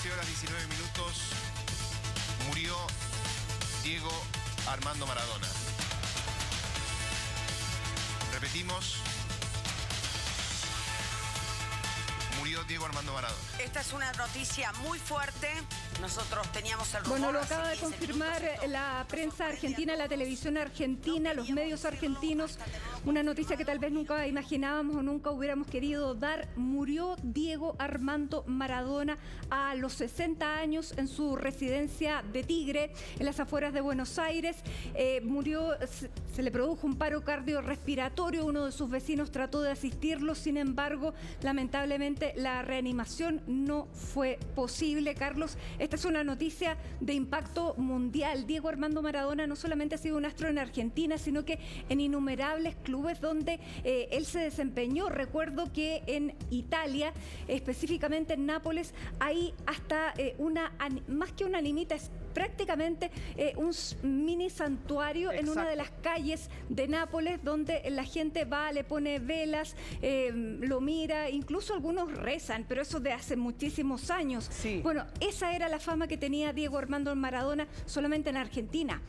13:19, murió Diego Armando Maradona. Repetimos, murió Diego Armando Maradona. Esta es una noticia muy fuerte. Nosotros teníamos el rumor. Bueno, lo acaba de confirmar la prensa argentina, la televisión argentina, los medios argentinos. Una noticia que tal vez nunca imaginábamos o nunca hubiéramos querido dar. Murió Diego Armando Maradona a los 60 años en su residencia de Tigre, en las afueras de Buenos Aires. Murió, se le produjo un paro cardiorrespiratorio. Uno de sus vecinos trató de asistirlo, sin embargo, lamentablemente la reanimación no fue posible. Carlos, esta es una noticia de impacto mundial. Diego Armando Maradona no solamente ha sido un astro en Argentina, sino que en innumerables clubes donde él se desempeñó. Recuerdo que en Italia, específicamente en Nápoles, hay hasta más que una animita, es prácticamente un mini santuario. Exacto. En una de las calles de Nápoles, donde la gente va, le pone velas, lo mira, incluso algunos rezan, pero eso de hace muchísimos años. Sí. Bueno, esa era la fama que tenía Diego Armando Maradona solamente en Argentina.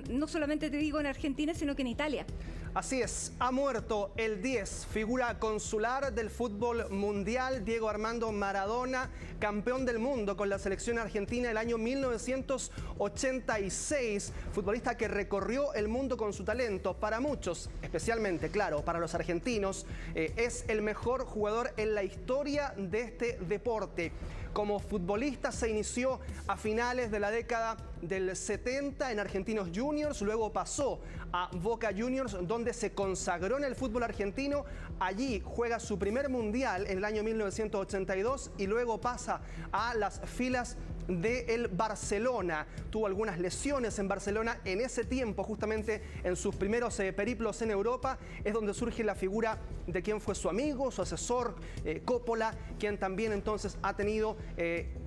No solamente te digo en Argentina, sino que en Italia. Así es, ha muerto el 10, figura consular del fútbol mundial, Diego Armando Maradona, campeón del mundo con la selección argentina el año 1986, futbolista que recorrió el mundo con su talento. Para muchos, especialmente, claro, para los argentinos, es el mejor jugador en la historia de este deporte. Como futbolista se inició a finales de la década del 70 en Argentinos Juniors, luego pasó a Boca Juniors, donde se consagró en el fútbol argentino. Allí juega su primer mundial en el año 1982 y luego pasa a las filas del Barcelona. Tuvo algunas lesiones en Barcelona. En ese tiempo, justamente en sus primeros periplos en Europa, es donde surge la figura de quien fue su amigo, su asesor, Coppola, quien también entonces ha tenido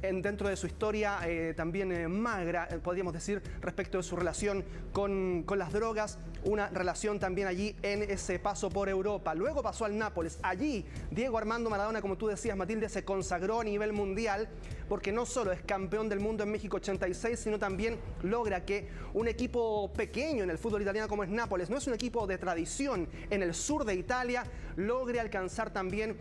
dentro de su historia también magra, podríamos decir, respecto de su relación con las drogas, una relación también allí en ese paso por Europa. Luego pasó al Nápoles. Allí Diego Armando Maradona, como tú decías, Matilde, se consagró a nivel mundial, porque no solo es campeón del mundo en México 86, sino también logra que un equipo pequeño en el fútbol italiano como es Nápoles, no es un equipo de tradición en el sur de Italia, logre alcanzar también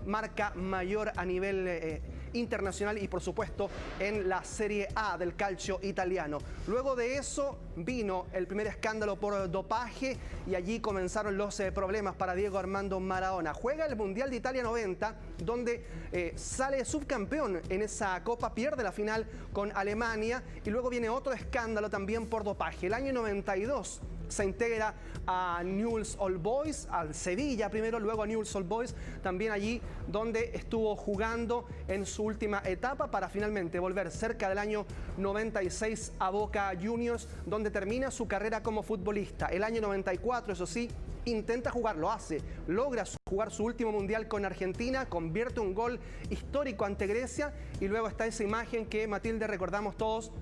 marca mayor a nivel internacional y por supuesto en la Serie A del calcio italiano. Luego de eso vino el primer escándalo por dopaje y allí comenzaron los problemas para Diego Armando Maradona. Juega el Mundial de Italia 90, donde sale subcampeón en esa copa, pierde la final con Alemania y luego viene otro escándalo también por dopaje. El año 92 se integra a Newell's Old Boys, al Sevilla primero, luego a Newell's Old Boys, también allí donde estuvo jugando en su última etapa para finalmente volver cerca del año 96 a Boca Juniors, donde termina su carrera como futbolista. El año 94, eso sí, intenta jugar, lo hace, logra jugar su último mundial con Argentina, convierte un gol histórico ante Grecia y luego está esa imagen que, Matilde, recordamos todos,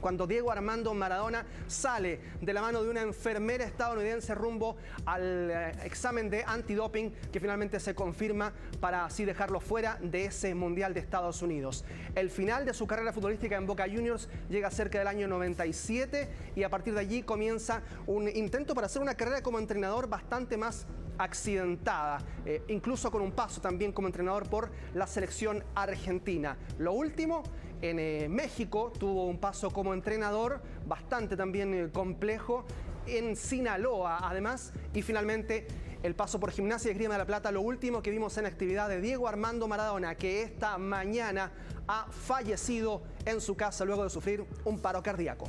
cuando Diego Armando Maradona sale de la mano de una enfermera estadounidense rumbo al examen de antidoping que finalmente se confirma para así dejarlo fuera de ese Mundial de Estados Unidos. El final de su carrera futbolística en Boca Juniors llega cerca del año 97 y a partir de allí comienza un intento para hacer una carrera como entrenador bastante más accidentada, incluso con un paso también como entrenador por la selección argentina. Lo último, en México tuvo un paso como entrenador bastante también complejo, en Sinaloa además, y finalmente el paso por Gimnasia y Esgrima de la Plata, lo último que vimos en actividad de Diego Armando Maradona, que esta mañana ha fallecido en su casa luego de sufrir un paro cardíaco.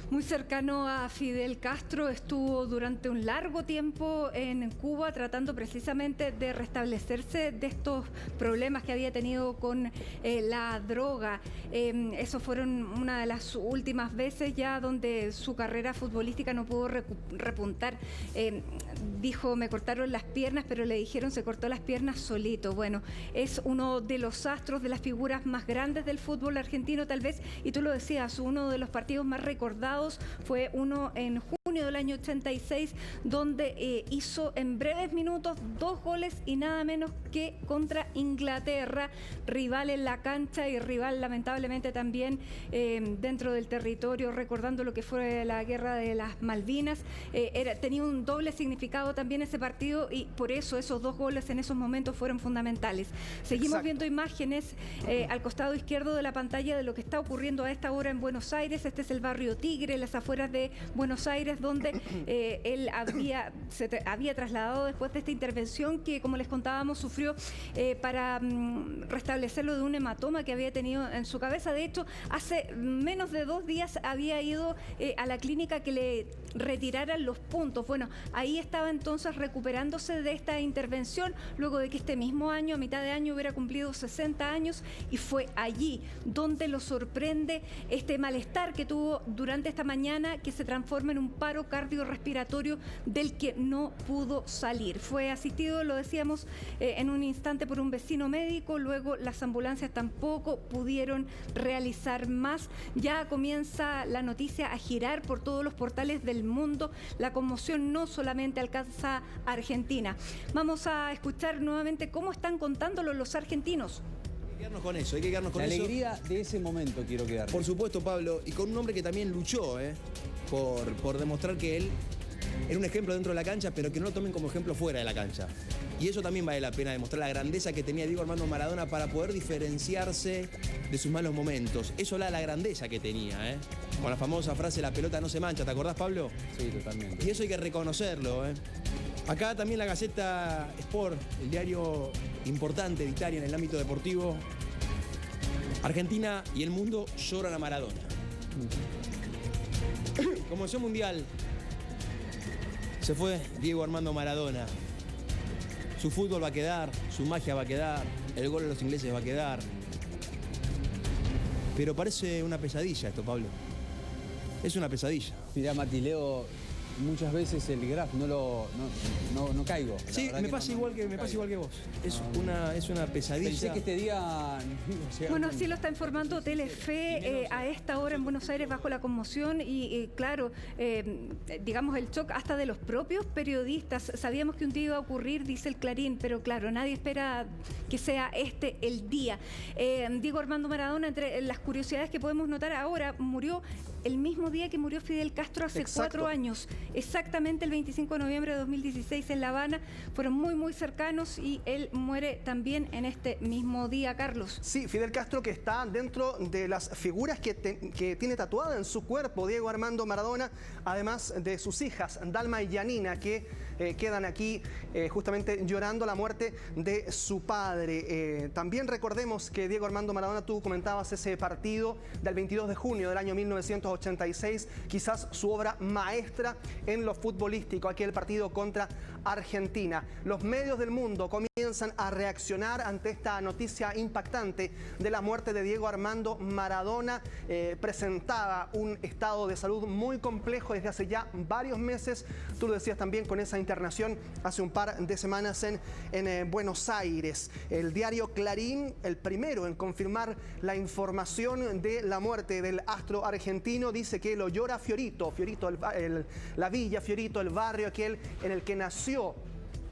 Muy cercano a Fidel Castro, estuvo durante un largo tiempo en Cuba tratando precisamente de restablecerse de estos problemas que había tenido con la droga. Eso fueron una de las últimas veces ya donde su carrera futbolística no pudo repuntar. Dijo, me cortaron las piernas, pero le dijeron se cortó las piernas solito. Bueno, es uno de los astros, de las figuras más grandes del fútbol argentino tal vez, y tú lo decías, uno de los partidos más recordados pasados. Fue uno en junio del año 86, donde hizo en breves minutos 2 goles y nada menos que contra Inglaterra, rival en la cancha y rival lamentablemente también dentro del territorio, recordando lo que fue la guerra de las Malvinas. Tenía un doble significado también ese partido y por eso esos 2 goles en esos momentos fueron fundamentales. Seguimos viendo imágenes al costado izquierdo de la pantalla de lo que está ocurriendo a esta hora en Buenos Aires. Este es el barrio Tigre, las afueras de Buenos Aires, donde él se había trasladado después de esta intervención que, como les contábamos, sufrió para restablecerlo de un hematoma que había tenido en su cabeza. De hecho, hace menos de 2 días había ido a la clínica que le retiraran los puntos. Bueno, ahí estaba entonces recuperándose de esta intervención, luego de que este mismo año, a mitad de año, hubiera cumplido 60 años, y fue allí donde lo sorprende este malestar que tuvo durante esta mañana, que se transforma en un paro cardiorrespiratorio del que no pudo salir. Fue asistido, lo decíamos, en un instante por un vecino médico, luego las ambulancias tampoco pudieron realizar más. Ya comienza la noticia a girar por todos los portales del mundo. La conmoción no solamente alcanza a Argentina. Vamos a escuchar nuevamente cómo están contándolo los argentinos. Hay que quedarnos con eso, hay que quedarnos con eso. La alegría de ese momento quiero quedar. Por supuesto, Pablo, y con un hombre que también luchó, por demostrar que él era un ejemplo dentro de la cancha, pero que no lo tomen como ejemplo fuera de la cancha. Y eso también vale la pena, demostrar la grandeza que tenía Diego Armando Maradona para poder diferenciarse de sus malos momentos. Eso era la grandeza que tenía, con la famosa frase, la pelota no se mancha, ¿te acordás, Pablo? Sí, totalmente. Y eso hay que reconocerlo, Acá también la Gaceta Sport, el diario importante de Italia en el ámbito deportivo. Argentina y el mundo lloran a Maradona. Conmoción mundial. Se fue Diego Armando Maradona. Su fútbol va a quedar, su magia va a quedar, el gol de los ingleses va a quedar. Pero parece una pesadilla esto, Pablo. Es una pesadilla. Mirá, Mati, leo muchas veces el graph, no caigo. Sí, me pasa igual que vos. Es una pesadilla. Pensé que este día... Bueno, así lo está informando Telefe a esta hora en Buenos Aires bajo la conmoción y claro, digamos el shock hasta de los propios periodistas. Sabíamos que un día iba a ocurrir, dice el Clarín, pero claro, nadie espera que sea este el día. Diego Armando Maradona, entre las curiosidades que podemos notar ahora, murió el mismo día que murió Fidel Castro hace 4 años. Exactamente el 25 de noviembre de 2016 en La Habana. Fueron muy cercanos y él muere también en este mismo día, Carlos. Sí, Fidel Castro, que está dentro de las figuras que tiene tatuada en su cuerpo Diego Armando Maradona, además de sus hijas, Dalma y Yanina, que quedan aquí justamente llorando la muerte de su padre. También recordemos que Diego Armando Maradona, tú comentabas ese partido del 22 de junio del año 1986, quizás su obra maestra en lo futbolístico, aquel partido contra Argentina. Los medios del mundo comienzan a reaccionar ante esta noticia impactante de la muerte de Diego Armando Maradona. Presentaba un estado de salud muy complejo desde hace ya varios meses. Tú lo decías también con esa internación hace un par de semanas en Buenos Aires. El diario Clarín, el primero en confirmar la información de la muerte del astro argentino, dice que lo llora Fiorito, la villa Fiorito, el barrio aquel en el que nació,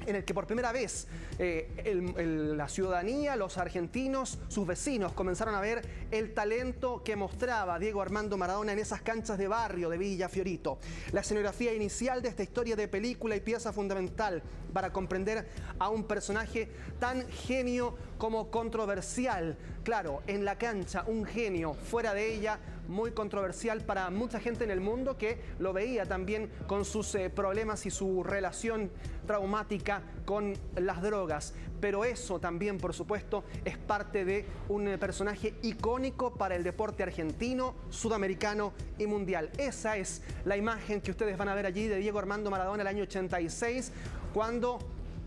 en el que por primera vez la ciudadanía, los argentinos, sus vecinos comenzaron a ver el talento que mostraba Diego Armando Maradona en esas canchas de barrio de Villa Fiorito. La escenografía inicial de esta historia de película y pieza fundamental para comprender a un personaje tan genio como controversial. Claro, en la cancha un genio, fuera de ella muy controversial para mucha gente en el mundo que lo veía también con sus problemas y su relación traumática con las drogas. Pero eso también, por supuesto, es parte de un personaje icónico para el deporte argentino, sudamericano y mundial. Esa es la imagen que ustedes van a ver allí de Diego Armando Maradona el año 86, cuando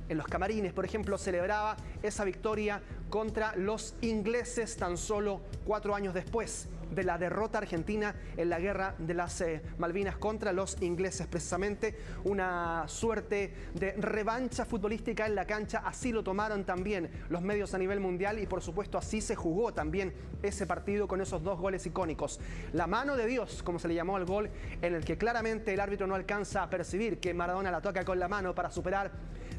en los camarines, por ejemplo, celebraba esa victoria contra los ingleses tan solo 4 años después. de la derrota argentina en la guerra de las Malvinas contra los ingleses. Precisamente una suerte de revancha futbolística en la cancha, así lo tomaron también los medios a nivel mundial y por supuesto así se jugó también ese partido con esos 2 goles icónicos. La mano de Dios, como se le llamó al gol, en el que claramente el árbitro no alcanza a percibir que Maradona la toca con la mano para superar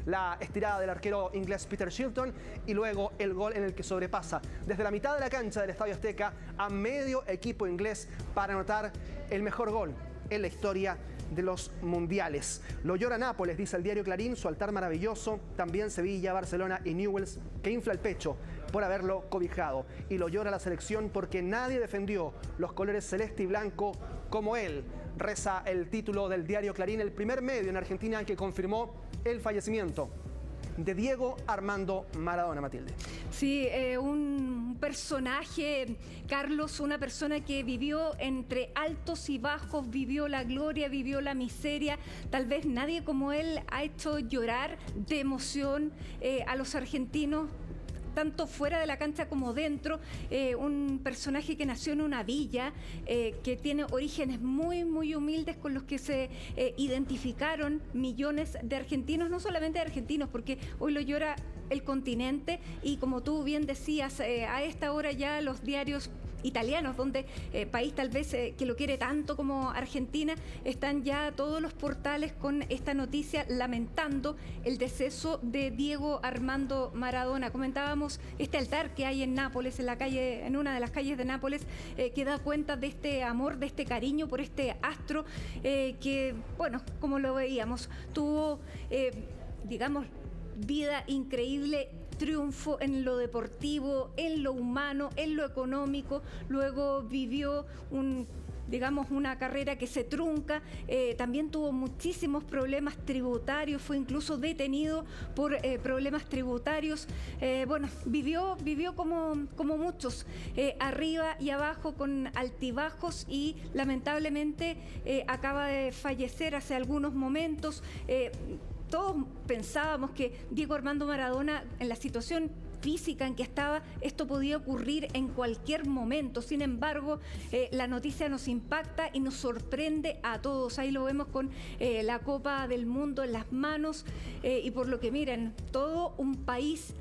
la estirada del arquero inglés Peter Shilton, y luego el gol en el que sobrepasa desde la mitad de la cancha del Estadio Azteca a medio equipo inglés para anotar el mejor gol en la historia de los mundiales. Lo llora Nápoles, dice el diario Clarín, su altar maravilloso, también Sevilla, Barcelona y Newell's, que infla el pecho por haberlo cobijado. Y lo llora la selección porque nadie defendió los colores celeste y blanco como él. Reza el título del diario Clarín, el primer medio en Argentina que confirmó el fallecimiento de Diego Armando Maradona, Matilde. Sí, un personaje, Carlos, una persona que vivió entre altos y bajos, vivió la gloria, vivió la miseria. Tal vez nadie como él ha hecho llorar de emoción a los argentinos, tanto fuera de la cancha como dentro. Un personaje que nació en una villa, que tiene orígenes muy, muy humildes con los que se identificaron millones de argentinos, no solamente de argentinos, porque hoy lo llora el continente y como tú bien decías, a esta hora ya los diarios italianos, donde país tal vez que lo quiere tanto como Argentina, están ya todos los portales con esta noticia lamentando el deceso de Diego Armando Maradona. Comentábamos este altar que hay en Nápoles, en una de las calles de Nápoles, que da cuenta de este amor, de este cariño por este astro que, bueno, como lo veíamos, tuvo, digamos, vida increíble, triunfo en lo deportivo, en lo humano, en lo económico. Luego vivió una carrera que se trunca, también tuvo muchísimos problemas tributarios, fue incluso detenido por problemas tributarios. Vivió como muchos, arriba y abajo con altibajos y lamentablemente acaba de fallecer hace algunos momentos. Todos pensábamos que Diego Armando Maradona, en la situación física en que estaba, esto podía ocurrir en cualquier momento. Sin embargo, la noticia nos impacta y nos sorprende a todos. Ahí lo vemos con la Copa del Mundo en las manos y por lo que miren, todo un país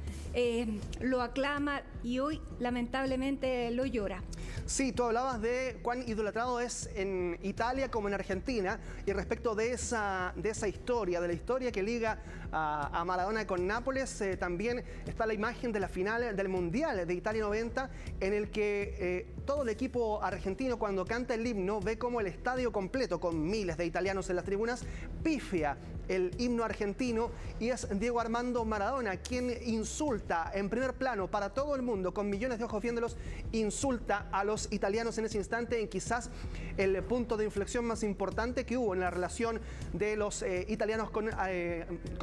lo aclama y hoy lamentablemente lo llora. Sí, tú hablabas de cuán idolatrado es en Italia como en Argentina, y respecto de esa historia, de la historia que liga a Maradona con Nápoles, también está la imagen de la final del Mundial de Italia 90, en el que todo el equipo argentino, cuando canta el himno, ve como el estadio completo, con miles de italianos en las tribunas, pifia el himno argentino, y es Diego Armando Maradona quien insulta en primer plano para todo el mundo, con millones de ojos viéndolos, insulta a los italianos en ese instante, en quizás el punto de inflexión más importante que hubo en la relación de los italianos con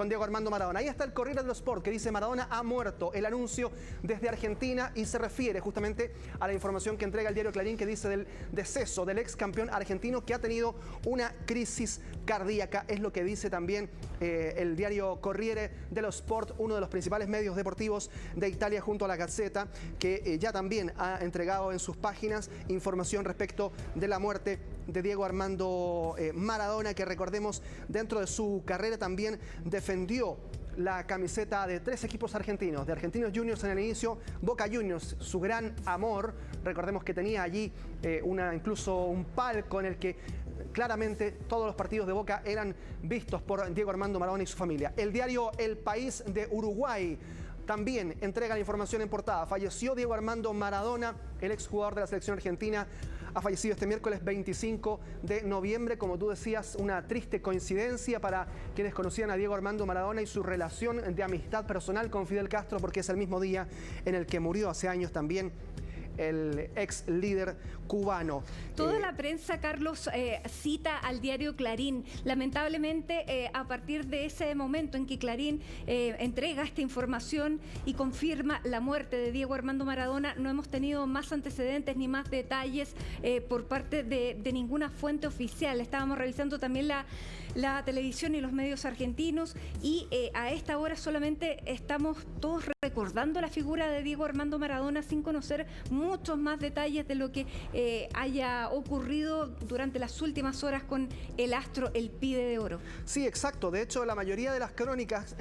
Diego Armando Maradona. Ahí está el Corriere dello Sport, que dice: Maradona ha muerto, el anuncio desde Argentina, y se refiere justamente a la información que entrega el diario Clarín, que dice del deceso del ex campeón argentino que ha tenido una crisis cardíaca. Es lo que dice también el diario Corriere dello Sport, uno de los principales medios deportivos de Italia, junto a la Gazzetta, que ya también ha entregado en sus páginas información respecto de la muerte de Diego Armando Maradona, que recordemos, dentro de su carrera también defendió la camiseta de 3 equipos argentinos, de Argentinos Juniors en el inicio, Boca Juniors, su gran amor. Recordemos que tenía allí incluso un palco en el que claramente todos los partidos de Boca eran vistos por Diego Armando Maradona y su familia. El diario El País de Uruguay también entrega la información en portada. Falleció Diego Armando Maradona, el exjugador de la selección argentina. Ha fallecido este miércoles 25 de noviembre. Como tú decías, una triste coincidencia para quienes conocían a Diego Armando Maradona y su relación de amistad personal con Fidel Castro, porque es el mismo día en el que murió hace años también el ex líder cubano. Toda la prensa, Carlos, cita al diario Clarín. Lamentablemente, a partir de ese momento en que Clarín entrega esta información y confirma la muerte de Diego Armando Maradona, no hemos tenido más antecedentes ni más detalles por parte de ninguna fuente oficial. Estábamos revisando también la televisión y los medios argentinos y a esta hora solamente estamos todos recordando la figura de Diego Armando Maradona sin conocer muchos más detalles de lo que haya ocurrido durante las últimas horas con el astro, el Pide de Oro. Sí, exacto. De hecho, la mayoría de las crónicas,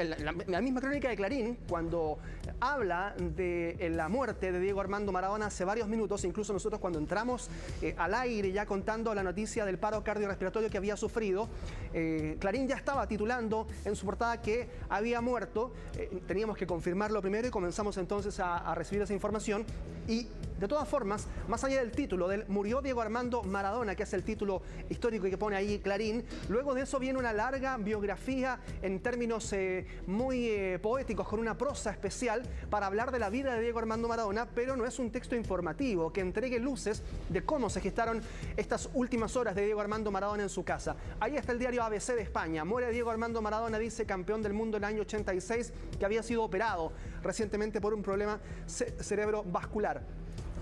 la misma crónica de Clarín, cuando habla de la muerte de Diego Armando Maradona hace varios minutos, incluso nosotros cuando entramos al aire ya contando la noticia del paro cardiorrespiratorio que había sufrido, Clarín ya estaba titulando en su portada que había muerto. Teníamos que confirmarlo primero y comenzamos entonces a recibir esa información. Y de todas formas, más allá del título del Murió Diego Armando Maradona, que es el título histórico que pone ahí Clarín, luego de eso viene una larga biografía en términos muy poéticos, con una prosa especial para hablar de la vida de Diego Armando Maradona, pero no es un texto informativo que entregue luces de cómo se gestaron estas últimas horas de Diego Armando Maradona en su casa. Ahí está el diario ABC de España. Muere Diego Armando Maradona, dice campeón del mundo en el año 86, que había sido operado recientemente por un problema cerebrovascular.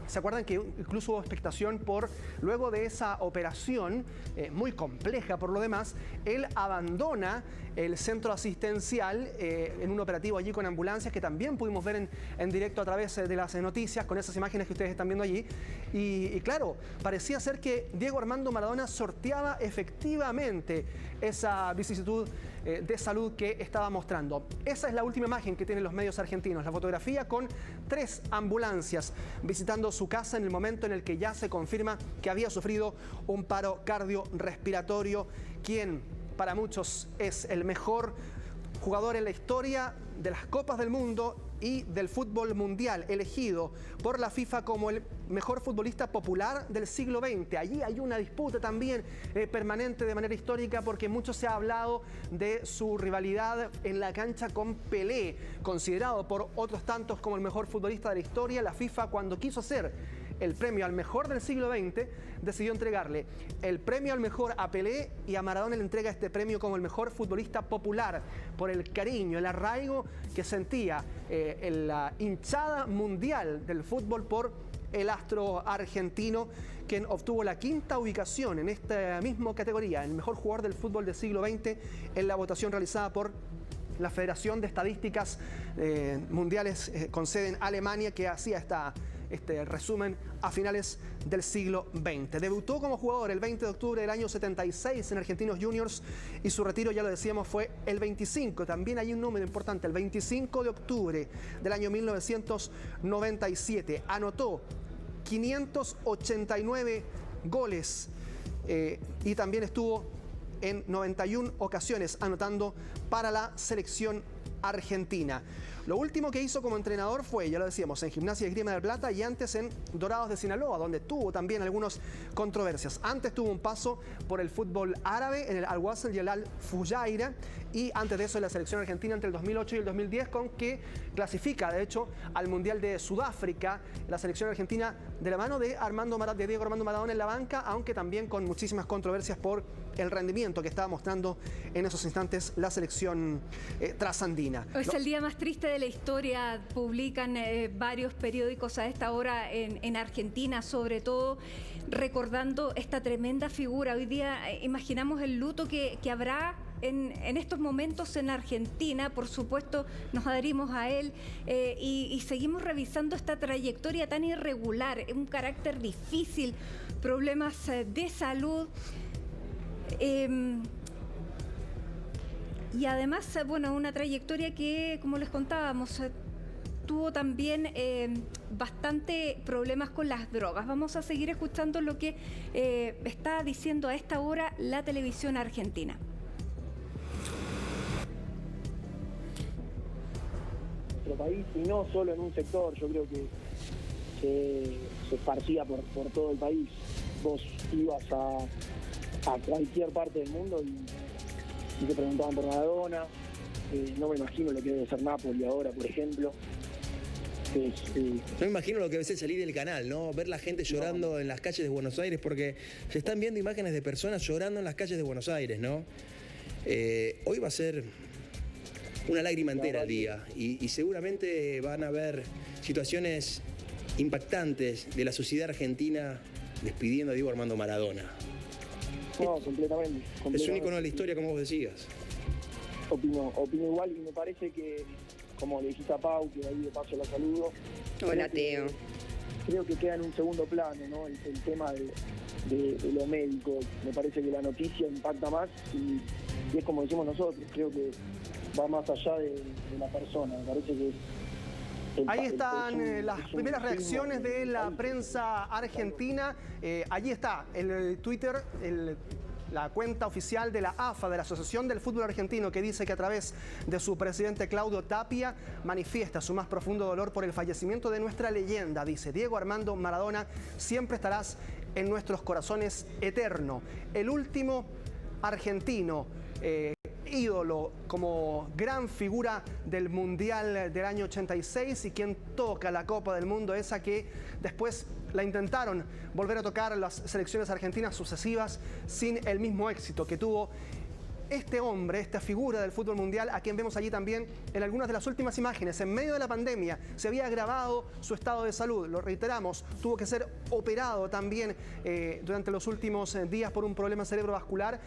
¿Se acuerdan que incluso hubo expectación por, luego de esa operación, muy compleja por lo demás, él abandona el centro asistencial en un operativo allí con ambulancias que también pudimos ver en directo a través de las noticias con esas imágenes que ustedes están viendo allí? Y claro, parecía ser que Diego Armando Maradona sorteaba efectivamente esa vicisitud de salud que estaba mostrando. Esa es la última imagen que tienen los medios argentinos, la fotografía con 3 ambulancias visitando su casa en el momento en el que ya se confirma que había sufrido un paro cardiorrespiratorio, quien para muchos es el mejor jugador en la historia de las Copas del Mundo y del fútbol mundial, elegido por la FIFA como el mejor futbolista popular del siglo XX. Allí hay una disputa también permanente de manera histórica, porque mucho se ha hablado de su rivalidad en la cancha con Pelé, considerado por otros tantos como el mejor futbolista de la historia. La FIFA, cuando quiso hacer el premio al mejor del siglo XX, decidió entregarle el premio al mejor a Pelé, y a Maradona le entrega este premio como el mejor futbolista popular por el cariño, el arraigo que sentía la hinchada mundial del fútbol por el astro argentino, quien obtuvo la 5ª ubicación en esta misma categoría, el mejor jugador del fútbol del siglo XX, en la votación realizada por la Federación de Estadísticas Mundiales con sede en Alemania, que hacía este resumen a finales del siglo XX. Debutó como jugador el 20 de octubre del año 76 en Argentinos Juniors, y su retiro, ya lo decíamos, fue el 25. También hay un número importante, el 25 de octubre del año 1997. Anotó 589 goles y también estuvo en 91 ocasiones anotando para la selección argentina. Lo último que hizo como entrenador fue, ya lo decíamos, en Gimnasia y Esgrima del Plata, y antes en Dorados de Sinaloa, donde tuvo también algunas controversias. Antes tuvo un paso por el fútbol árabe en el Al-Wasl y el Al-Fujairah, y antes de eso en la selección argentina entre el 2008 y el 2010, con que clasifica de hecho al Mundial de Sudáfrica, la selección argentina de la mano de Diego Armando Maradona en la banca, aunque también con muchísimas controversias por el rendimiento que estaba mostrando en esos instantes la selección trasandina. Es el día más triste de la historia, publican varios periódicos a esta hora en Argentina, sobre todo recordando esta tremenda figura. Hoy día imaginamos el luto que habrá en estos momentos en Argentina. Por supuesto, nos adherimos a él y seguimos revisando esta trayectoria tan irregular, un carácter difícil, problemas de salud. Y además, bueno, una trayectoria que, como les contábamos, tuvo también bastante problemas con las drogas. Vamos a seguir escuchando lo que está diciendo a esta hora la televisión argentina. Nuestro país, y no solo en un sector, yo creo que se esparcía por todo el país. Vos ibas a cualquier parte del mundo y te preguntaban por Maradona. No me imagino lo que debe ser Nápoles ahora, por ejemplo. No me imagino lo que debe ser salir del canal, ¿no? Ver la gente llorando en las calles de Buenos Aires, porque se están viendo imágenes de personas llorando en las calles de Buenos Aires, ¿no? Hoy va a ser una lágrima entera al día, y seguramente van a haber situaciones impactantes de la sociedad argentina despidiendo a Diego Armando Maradona. No, completamente. Es un ícono de la historia, como vos decías. Opino igual, y me parece que como le dijiste a Pau, que ahí de paso la saludo. Hola, Teo. Creo que queda en un segundo plano, ¿no? El tema de lo médico. Me parece que la noticia impacta más y es como decimos nosotros, creo que va más allá de la persona. Me parece que ahí están las primeras reacciones de la prensa argentina. Allí está el Twitter, la cuenta oficial de la AFA, de la Asociación del Fútbol Argentino, que dice que a través de su presidente Claudio Tapia manifiesta su más profundo dolor por el fallecimiento de nuestra leyenda. Dice: Diego Armando Maradona, siempre estarás en nuestros corazones eterno. El último argentino, ídolo, como gran figura del Mundial del año 86 y quien toca la Copa del Mundo, esa que después la intentaron volver a tocar las selecciones argentinas sucesivas sin el mismo éxito que tuvo este hombre, esta figura del fútbol mundial, a quien vemos allí también en algunas de las últimas imágenes. En medio de la pandemia se había agravado su estado de salud, lo reiteramos, tuvo que ser operado también durante los últimos días por un problema cerebrovascular,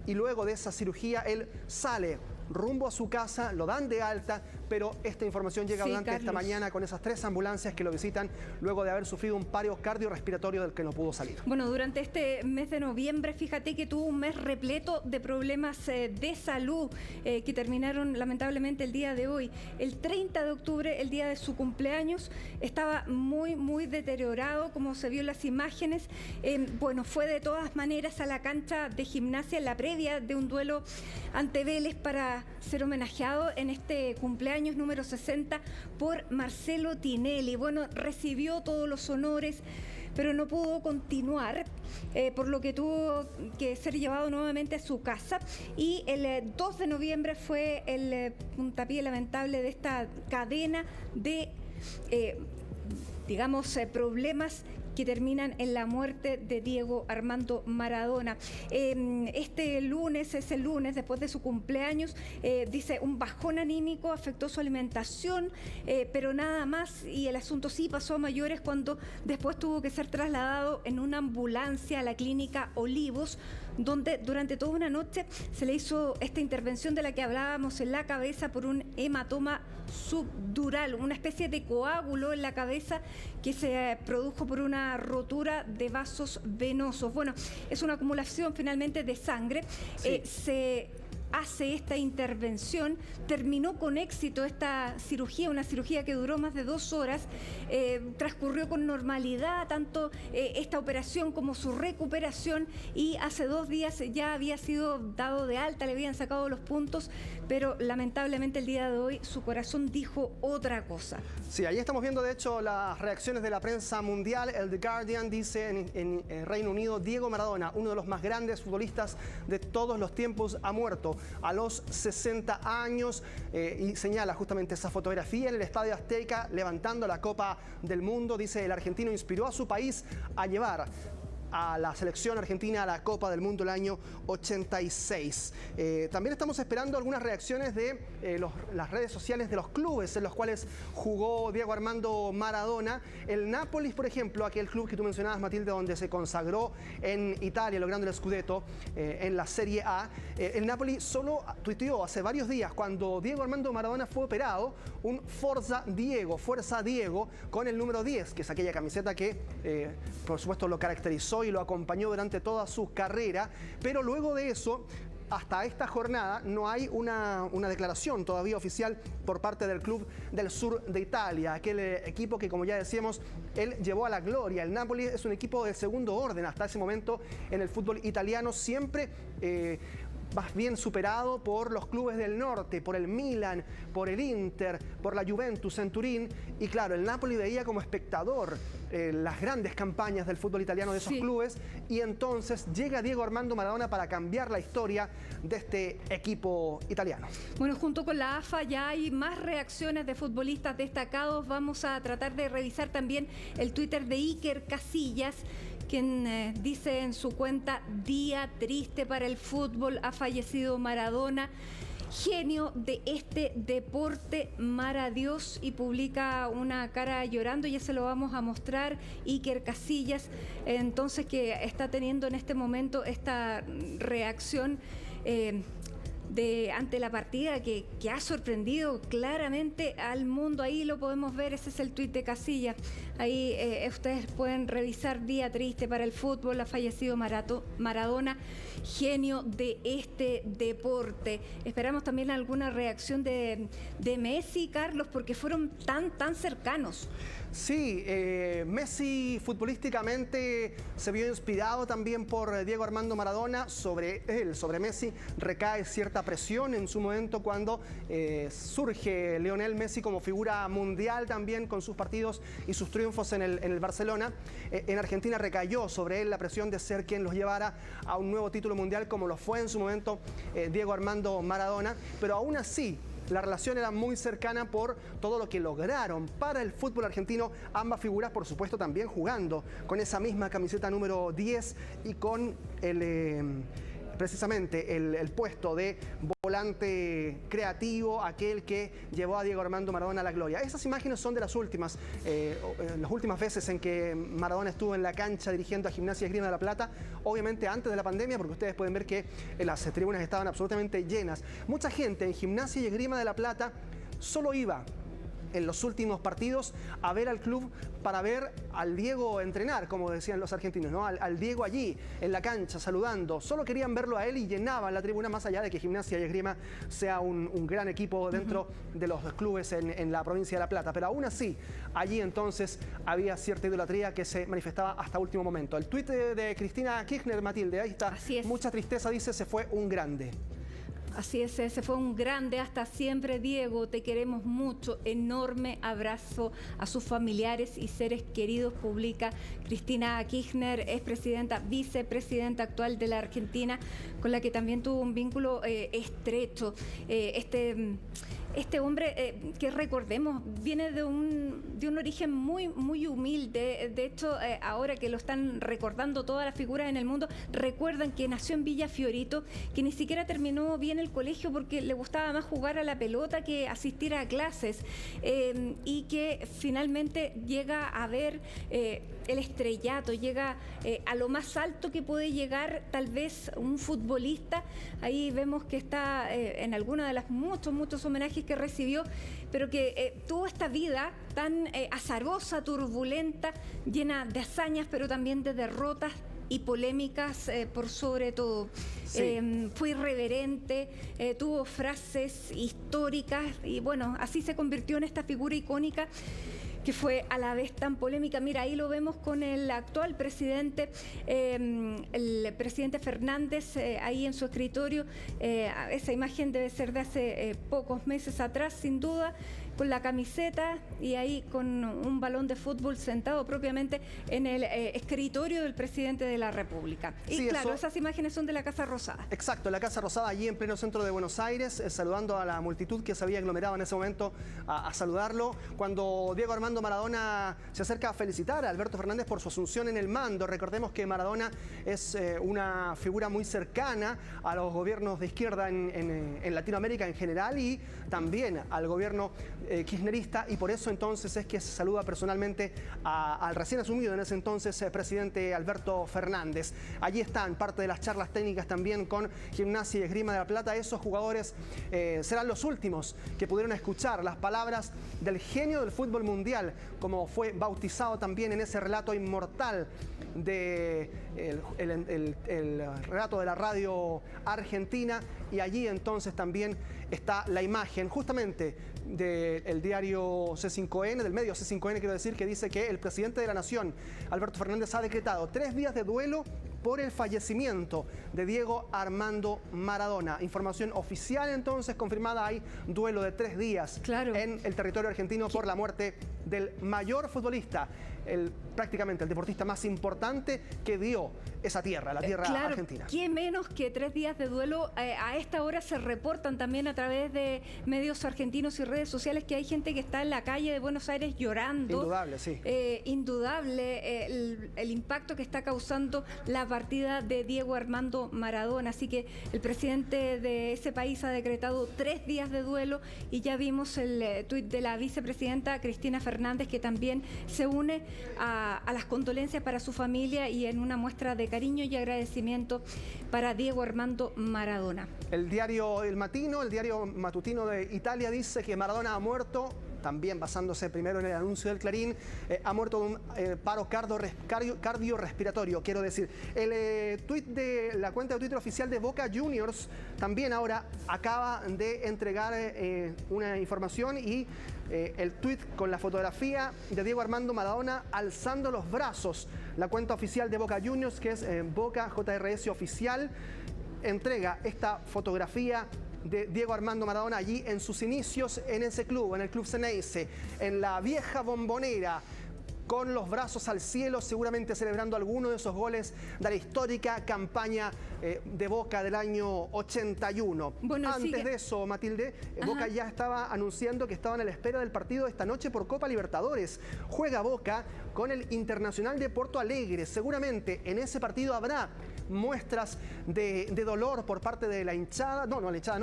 y luego de esa cirugía él sale rumbo a su casa, lo dan de alta, pero esta información llega durante esta mañana con esas 3 ambulancias que lo visitan luego de haber sufrido un paro cardiorrespiratorio del que no pudo salir. Bueno, durante este mes de noviembre, fíjate que tuvo un mes repleto de problemas de salud que terminaron lamentablemente el día de hoy. El 30 de octubre, el día de su cumpleaños, estaba muy deteriorado, como se vio en las imágenes. Bueno, fue de todas maneras a la cancha de Gimnasia en la previa de un duelo ante Vélez para ser homenajeado en este cumpleaños número 60 por Marcelo Tinelli. Bueno, recibió todos los honores, pero no pudo continuar, por lo que tuvo que ser llevado nuevamente a su casa. Y el 2 de noviembre fue el puntapié lamentable de esta cadena de, problemas que terminan en la muerte de Diego Armando Maradona. Este lunes, es el lunes después de su cumpleaños, dice, un bajón anímico afectó su alimentación, pero nada más, y el asunto sí pasó a mayores cuando después tuvo que ser trasladado en una ambulancia a la clínica Olivos, donde durante toda una noche se le hizo esta intervención de la que hablábamos en la cabeza por un hematoma subdural, una especie de coágulo en la cabeza que se produjo por una rotura de vasos venosos. Bueno, es una acumulación finalmente de sangre. Sí. Se hace esta intervención, terminó con éxito esta cirugía, una cirugía que duró más de 2 horas, transcurrió con normalidad tanto esta operación como su recuperación, y hace 2 días ya había sido dado de alta, le habían sacado los puntos, pero lamentablemente el día de hoy su corazón dijo otra cosa. Sí, ahí estamos viendo de hecho las reacciones de la prensa mundial. El The Guardian dice en Reino Unido: Diego Maradona, uno de los más grandes futbolistas de todos los tiempos, ha muerto a los 60 años, y señala justamente esa fotografía en el Estadio Azteca levantando la Copa del Mundo. Dice: el argentino inspiró a su país a llevar a la selección argentina a la Copa del Mundo el año 86. También estamos esperando algunas reacciones de las redes sociales de los clubes en los cuales jugó Diego Armando Maradona. El Nápoles, por ejemplo, aquel club que tú mencionabas, Matilde, donde se consagró en Italia logrando el Scudetto en la Serie A. El Nápoles solo tuiteó hace varios días, cuando Diego Armando Maradona fue operado, un Forza Diego, con el número 10, que es aquella camiseta que por supuesto lo caracterizó y lo acompañó durante toda su carrera. Pero luego de eso, hasta esta jornada, no hay una declaración todavía oficial por parte del club del sur de Italia, aquel equipo que, como ya decíamos, él llevó a la gloria. El Napoli es un equipo de segundo orden hasta ese momento en el fútbol italiano, siempre más bien superado por los clubes del norte, por el Milan, por el Inter, por la Juventus en Turín. Y claro, el Napoli veía como espectador las grandes campañas del fútbol italiano de esos clubes, y entonces llega Diego Armando Maradona para cambiar la historia de este equipo italiano. Bueno, junto con la AFA ya hay más reacciones de futbolistas destacados. Vamos a tratar de revisar también el Twitter de Iker Casillas, quien dice en su cuenta: día triste para el fútbol, ha fallecido Maradona, genio de este deporte, Mara Dios, y publica una cara llorando. Ya se lo vamos a mostrar. Iker Casillas, entonces, que está teniendo en este momento esta reacción ante la partida que ha sorprendido claramente al mundo. Ahí lo podemos ver, ese es el tuit de Casillas. Ahí ustedes pueden revisar: día triste para el fútbol, ha fallecido Maradona, genio de este deporte. Esperamos también alguna reacción de Messi, Carlos, porque fueron tan cercanos. Sí, Messi futbolísticamente se vio inspirado también por Diego Armando Maradona. Sobre Messi recae cierta presión en su momento cuando surge Lionel Messi como figura mundial también con sus partidos y sus triunfos en el Barcelona. En Argentina recayó sobre él la presión de ser quien los llevara a un nuevo título mundial como lo fue en su momento Diego Armando Maradona, pero aún así la relación era muy cercana por todo lo que lograron para el fútbol argentino. Ambas figuras, por supuesto, también jugando con esa misma camiseta número 10 y con precisamente el puesto de volante creativo, aquel que llevó a Diego Armando Maradona a la gloria. Esas imágenes son de las últimas veces en que Maradona estuvo en la cancha dirigiendo a Gimnasia y Esgrima de La Plata, obviamente antes de la pandemia, porque ustedes pueden ver que las tribunas estaban absolutamente llenas. Mucha gente en Gimnasia y Esgrima de La Plata solo iba en los últimos partidos a ver al club para ver al Diego entrenar, como decían los argentinos, ¿no? Al Diego allí en la cancha saludando. Solo querían verlo a él y llenaban la tribuna, más allá de que Gimnasia y Esgrima sea un gran equipo dentro de los clubes en la provincia de La Plata. Pero aún así, allí entonces había cierta idolatría que se manifestaba hasta último momento. El tuit de Cristina Kirchner, Matilde, ahí está. Así es. Mucha tristeza, dice, se fue un grande. Así es, ese fue un grande, hasta siempre, Diego, te queremos mucho. Enorme abrazo a sus familiares y seres queridos, publica Cristina Kirchner, es vicepresidenta actual de la Argentina, con la que también tuvo un vínculo estrecho. Este hombre, que recordemos, viene de un origen muy humilde. De hecho, ahora que lo están recordando todas las figuras en el mundo, recuerdan que nació en Villa Fiorito, que ni siquiera terminó bien el colegio porque le gustaba más jugar a la pelota que asistir a clases, y que finalmente llega a ver el estrellato, llega a lo más alto que puede llegar tal vez un futbolista. Ahí vemos que está en alguna de las muchos homenajes que recibió, pero que tuvo esta vida tan azarosa, turbulenta, llena de hazañas, pero también de derrotas y polémicas por sobre todo. Sí. Fue irreverente, tuvo frases históricas y bueno, así se convirtió en esta figura icónica que fue a la vez tan polémica. Mira, ahí lo vemos con el actual presidente, el presidente Fernández, ahí en su escritorio. Esa imagen debe ser de hace pocos meses atrás, sin duda, con la camiseta y ahí con un balón de fútbol sentado propiamente en el escritorio del presidente de la República. Y sí, claro, esas imágenes son de la Casa Rosada. Exacto, la Casa Rosada, allí en pleno centro de Buenos Aires, saludando a la multitud que se había aglomerado en ese momento a saludarlo. Cuando Diego Armando Maradona se acerca a felicitar a Alberto Fernández por su asunción en el mando. Recordemos que Maradona es una figura muy cercana a los gobiernos de izquierda en Latinoamérica en general y también al gobierno kirchnerista, y por eso entonces es que se saluda personalmente al recién asumido en ese entonces presidente Alberto Fernández. Allí están parte de las charlas técnicas también con Gimnasia y Esgrima de La Plata. Esos jugadores serán los últimos que pudieron escuchar las palabras del genio del fútbol mundial, como fue bautizado también en ese relato inmortal de el relato de la radio argentina. Y allí entonces también está la imagen justamente del diario C5N, del medio C5N, quiero decir, que dice que el presidente de la Nación, Alberto Fernández, ha decretado 3 días de duelo por el fallecimiento de Diego Armando Maradona. Información oficial entonces confirmada, hay duelo de 3 días en el territorio argentino por la muerte del mayor futbolista, prácticamente el deportista más importante que dio esa tierra, la tierra argentina. ¿Qué menos que 3 días de duelo? A esta hora se reportan también a través de medios argentinos y redes sociales que hay gente que está en la calle de Buenos Aires llorando. Indudable, sí. Indudable el impacto que está causando la partida de Diego Armando Maradona. Así que el presidente de ese país ha decretado 3 días de duelo y ya vimos el tuit de la vicepresidenta Cristina Fernández, que también se une a las condolencias para su familia y en una muestra de cariño y agradecimiento para Diego Armando Maradona. El diario El Matino, el diario matutino de Italia, dice que Maradona ha muerto, también basándose primero en el anuncio del Clarín, ha muerto de un paro cardiorrespiratorio, quiero decir. El tuit de la cuenta de Twitter oficial de Boca Juniors también ahora acaba de entregar una información y el tuit con la fotografía de Diego Armando Maradona alzando los brazos. La cuenta oficial de Boca Juniors, que es Boca JRS Oficial, entrega esta fotografía de Diego Armando Maradona allí en sus inicios en ese club, en el Club Ceneice, en la vieja Bombonera, con los brazos al cielo, seguramente celebrando alguno de esos goles de la histórica campaña de Boca del año 81. Bueno, antes de eso, Matilde, Boca ya estaba anunciando que estaban a la espera del partido de esta noche por Copa Libertadores. Juega Boca con el Internacional de Porto Alegre. Seguramente en ese partido habrá muestras de dolor por parte de la hinchada,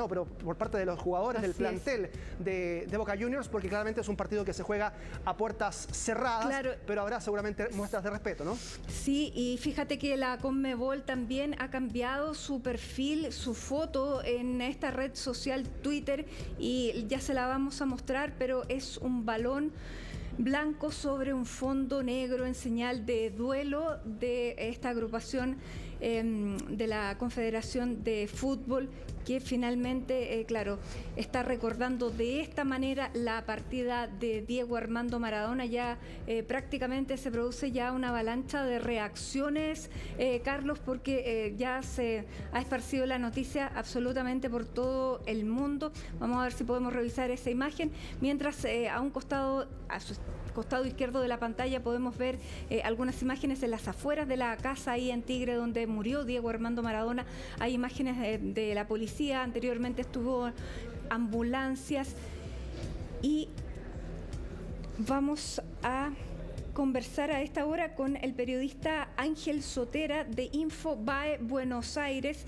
pero por parte de los jugadores del plantel de Boca Juniors, porque claramente es un partido que se juega a puertas cerradas, claro, pero habrá seguramente muestras de respeto, ¿no? Sí, y fíjate que la Conmebol también ha cambiado su perfil, su foto en esta red social Twitter, y ya se la vamos a mostrar, pero es un balón blanco sobre un fondo negro en señal de duelo de esta agrupación de la Confederación de Fútbol, que finalmente, claro, está recordando de esta manera la partida de Diego Armando Maradona. Ya prácticamente se produce ya una avalancha de reacciones, Carlos, porque ya se ha esparcido la noticia absolutamente por todo el mundo. Vamos a ver si podemos revisar esa imagen, mientras a un costado, a su costado izquierdo de la pantalla, podemos ver algunas imágenes en las afueras de la casa ahí en Tigre, donde murió Diego Armando Maradona. Hay imágenes de la policía, anteriormente estuvo ambulancias, y vamos a conversar a esta hora con el periodista Ángel Sotera de Infobae Buenos Aires.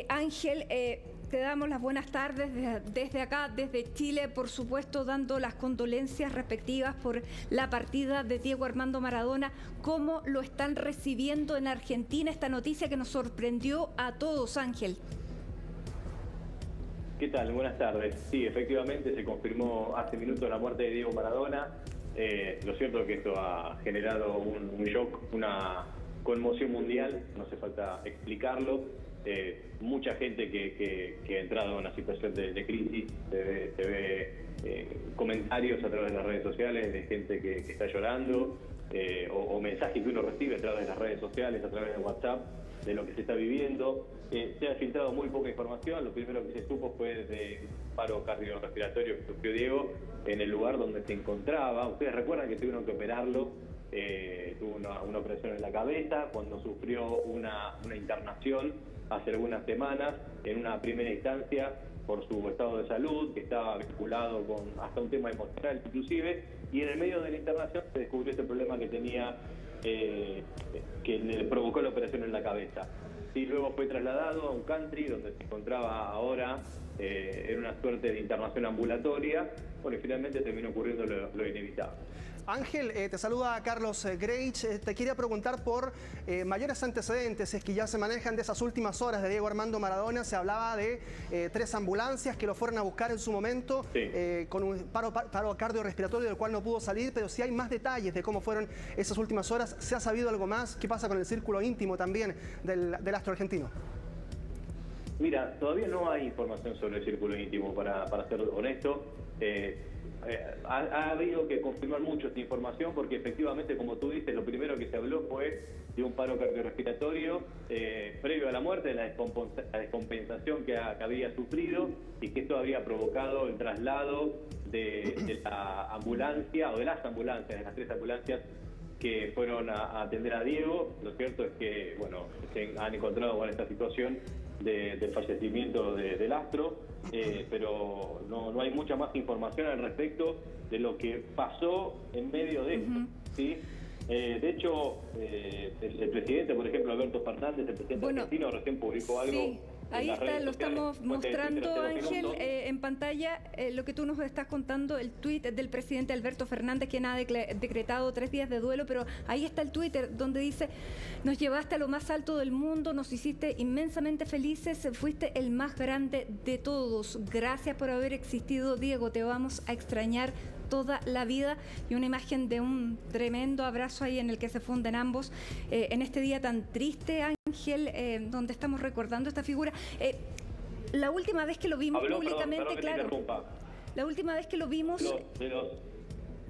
Ángel, te damos las buenas tardes desde acá, desde Chile, por supuesto, dando las condolencias respectivas por la partida de Diego Armando Maradona. ¿Cómo lo están recibiendo en Argentina esta noticia que nos sorprendió a todos, Ángel? ¿Qué tal? Buenas tardes. Sí, efectivamente se confirmó hace minutos la muerte de Diego Maradona. Lo cierto es que esto ha generado un shock, una conmoción mundial, no hace falta explicarlo. Mucha gente que ha entrado en una situación de crisis, se ve comentarios a través de las redes sociales de gente que está llorando, o mensajes que uno recibe a través de las redes sociales, a través de WhatsApp, de lo que se está viviendo. Se ha filtrado muy poca información. Lo primero que se supo fue de un paro cardiorrespiratorio que sufrió Diego en el lugar donde se encontraba. Ustedes recuerdan que tuvieron que operarlo, tuvo una operación en la cabeza cuando sufrió una internación hace algunas semanas, en una primera instancia por su estado de salud, que estaba vinculado con hasta un tema emocional inclusive, y en el medio de la internación se descubrió este problema que tenía, que le provocó la operación en la cabeza. Y luego fue trasladado a un country donde se encontraba ahora en una suerte de internación ambulatoria. Bueno, y finalmente terminó ocurriendo lo inevitable. Ángel, te saluda Carlos Greich. Te quería preguntar por mayores antecedentes, es que ya se manejan de esas últimas horas de Diego Armando Maradona. Se hablaba de 3 ambulancias que lo fueron a buscar en su momento, sí, con un paro cardiorrespiratorio del cual no pudo salir, pero si hay más detalles de cómo fueron esas últimas horas. ¿Se ha sabido algo más? ¿Qué pasa con el círculo íntimo también del astro argentino? Mira, todavía no hay información sobre el círculo íntimo, para ser honesto. Ha habido que confirmar mucho esta información porque efectivamente, como tú dices, lo primero que se habló fue de un paro cardiorrespiratorio previo a la muerte, de la descompensación que había sufrido, y que esto había provocado el traslado de la ambulancia, o de las ambulancias, de las 3 ambulancias que fueron a atender a Diego. Lo cierto es que, bueno, se han encontrado con esta situación del fallecimiento del astro, pero no hay mucha más información al respecto de lo que pasó en medio de esto, ¿sí? De hecho, el presidente, por ejemplo, Alberto Fernández, el presidente argentino, recién publicó algo. Sí. Ahí está, lo estamos mostrando, Ángel, en pantalla, lo que tú nos estás contando, el tuit del presidente Alberto Fernández, quien ha decretado 3 días de duelo, pero ahí está el Twitter donde dice: nos llevaste a lo más alto del mundo, nos hiciste inmensamente felices, fuiste el más grande de todos. Gracias por haber existido, Diego, te vamos a extrañar toda la vida. Y una imagen de un tremendo abrazo ahí en el que se funden ambos en este día tan triste, Ángel, donde estamos recordando esta figura. La última vez que lo vimos públicamente, claro, la última vez que lo vimos...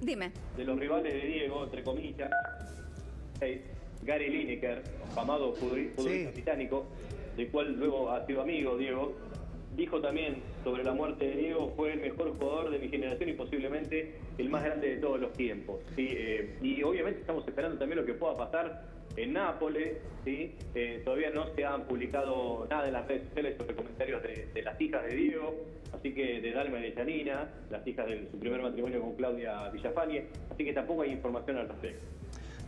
Dime. De los rivales de Diego, entre comillas, Gary Lineker, afamado futbolista británico, del cual luego ha sido amigo Diego, dijo también sobre la muerte de Diego: fue el mejor jugador de mi generación y posiblemente el más grande de todos los tiempos. ¿Sí? Y obviamente estamos esperando también lo que pueda pasar en Nápoles. ¿Sí? Todavía no se han publicado nada en las redes sociales sobre comentarios de las hijas de Diego, así que de Dalma y de Janina, las hijas de su primer matrimonio con Claudia Villafañe, así que tampoco hay información al respecto.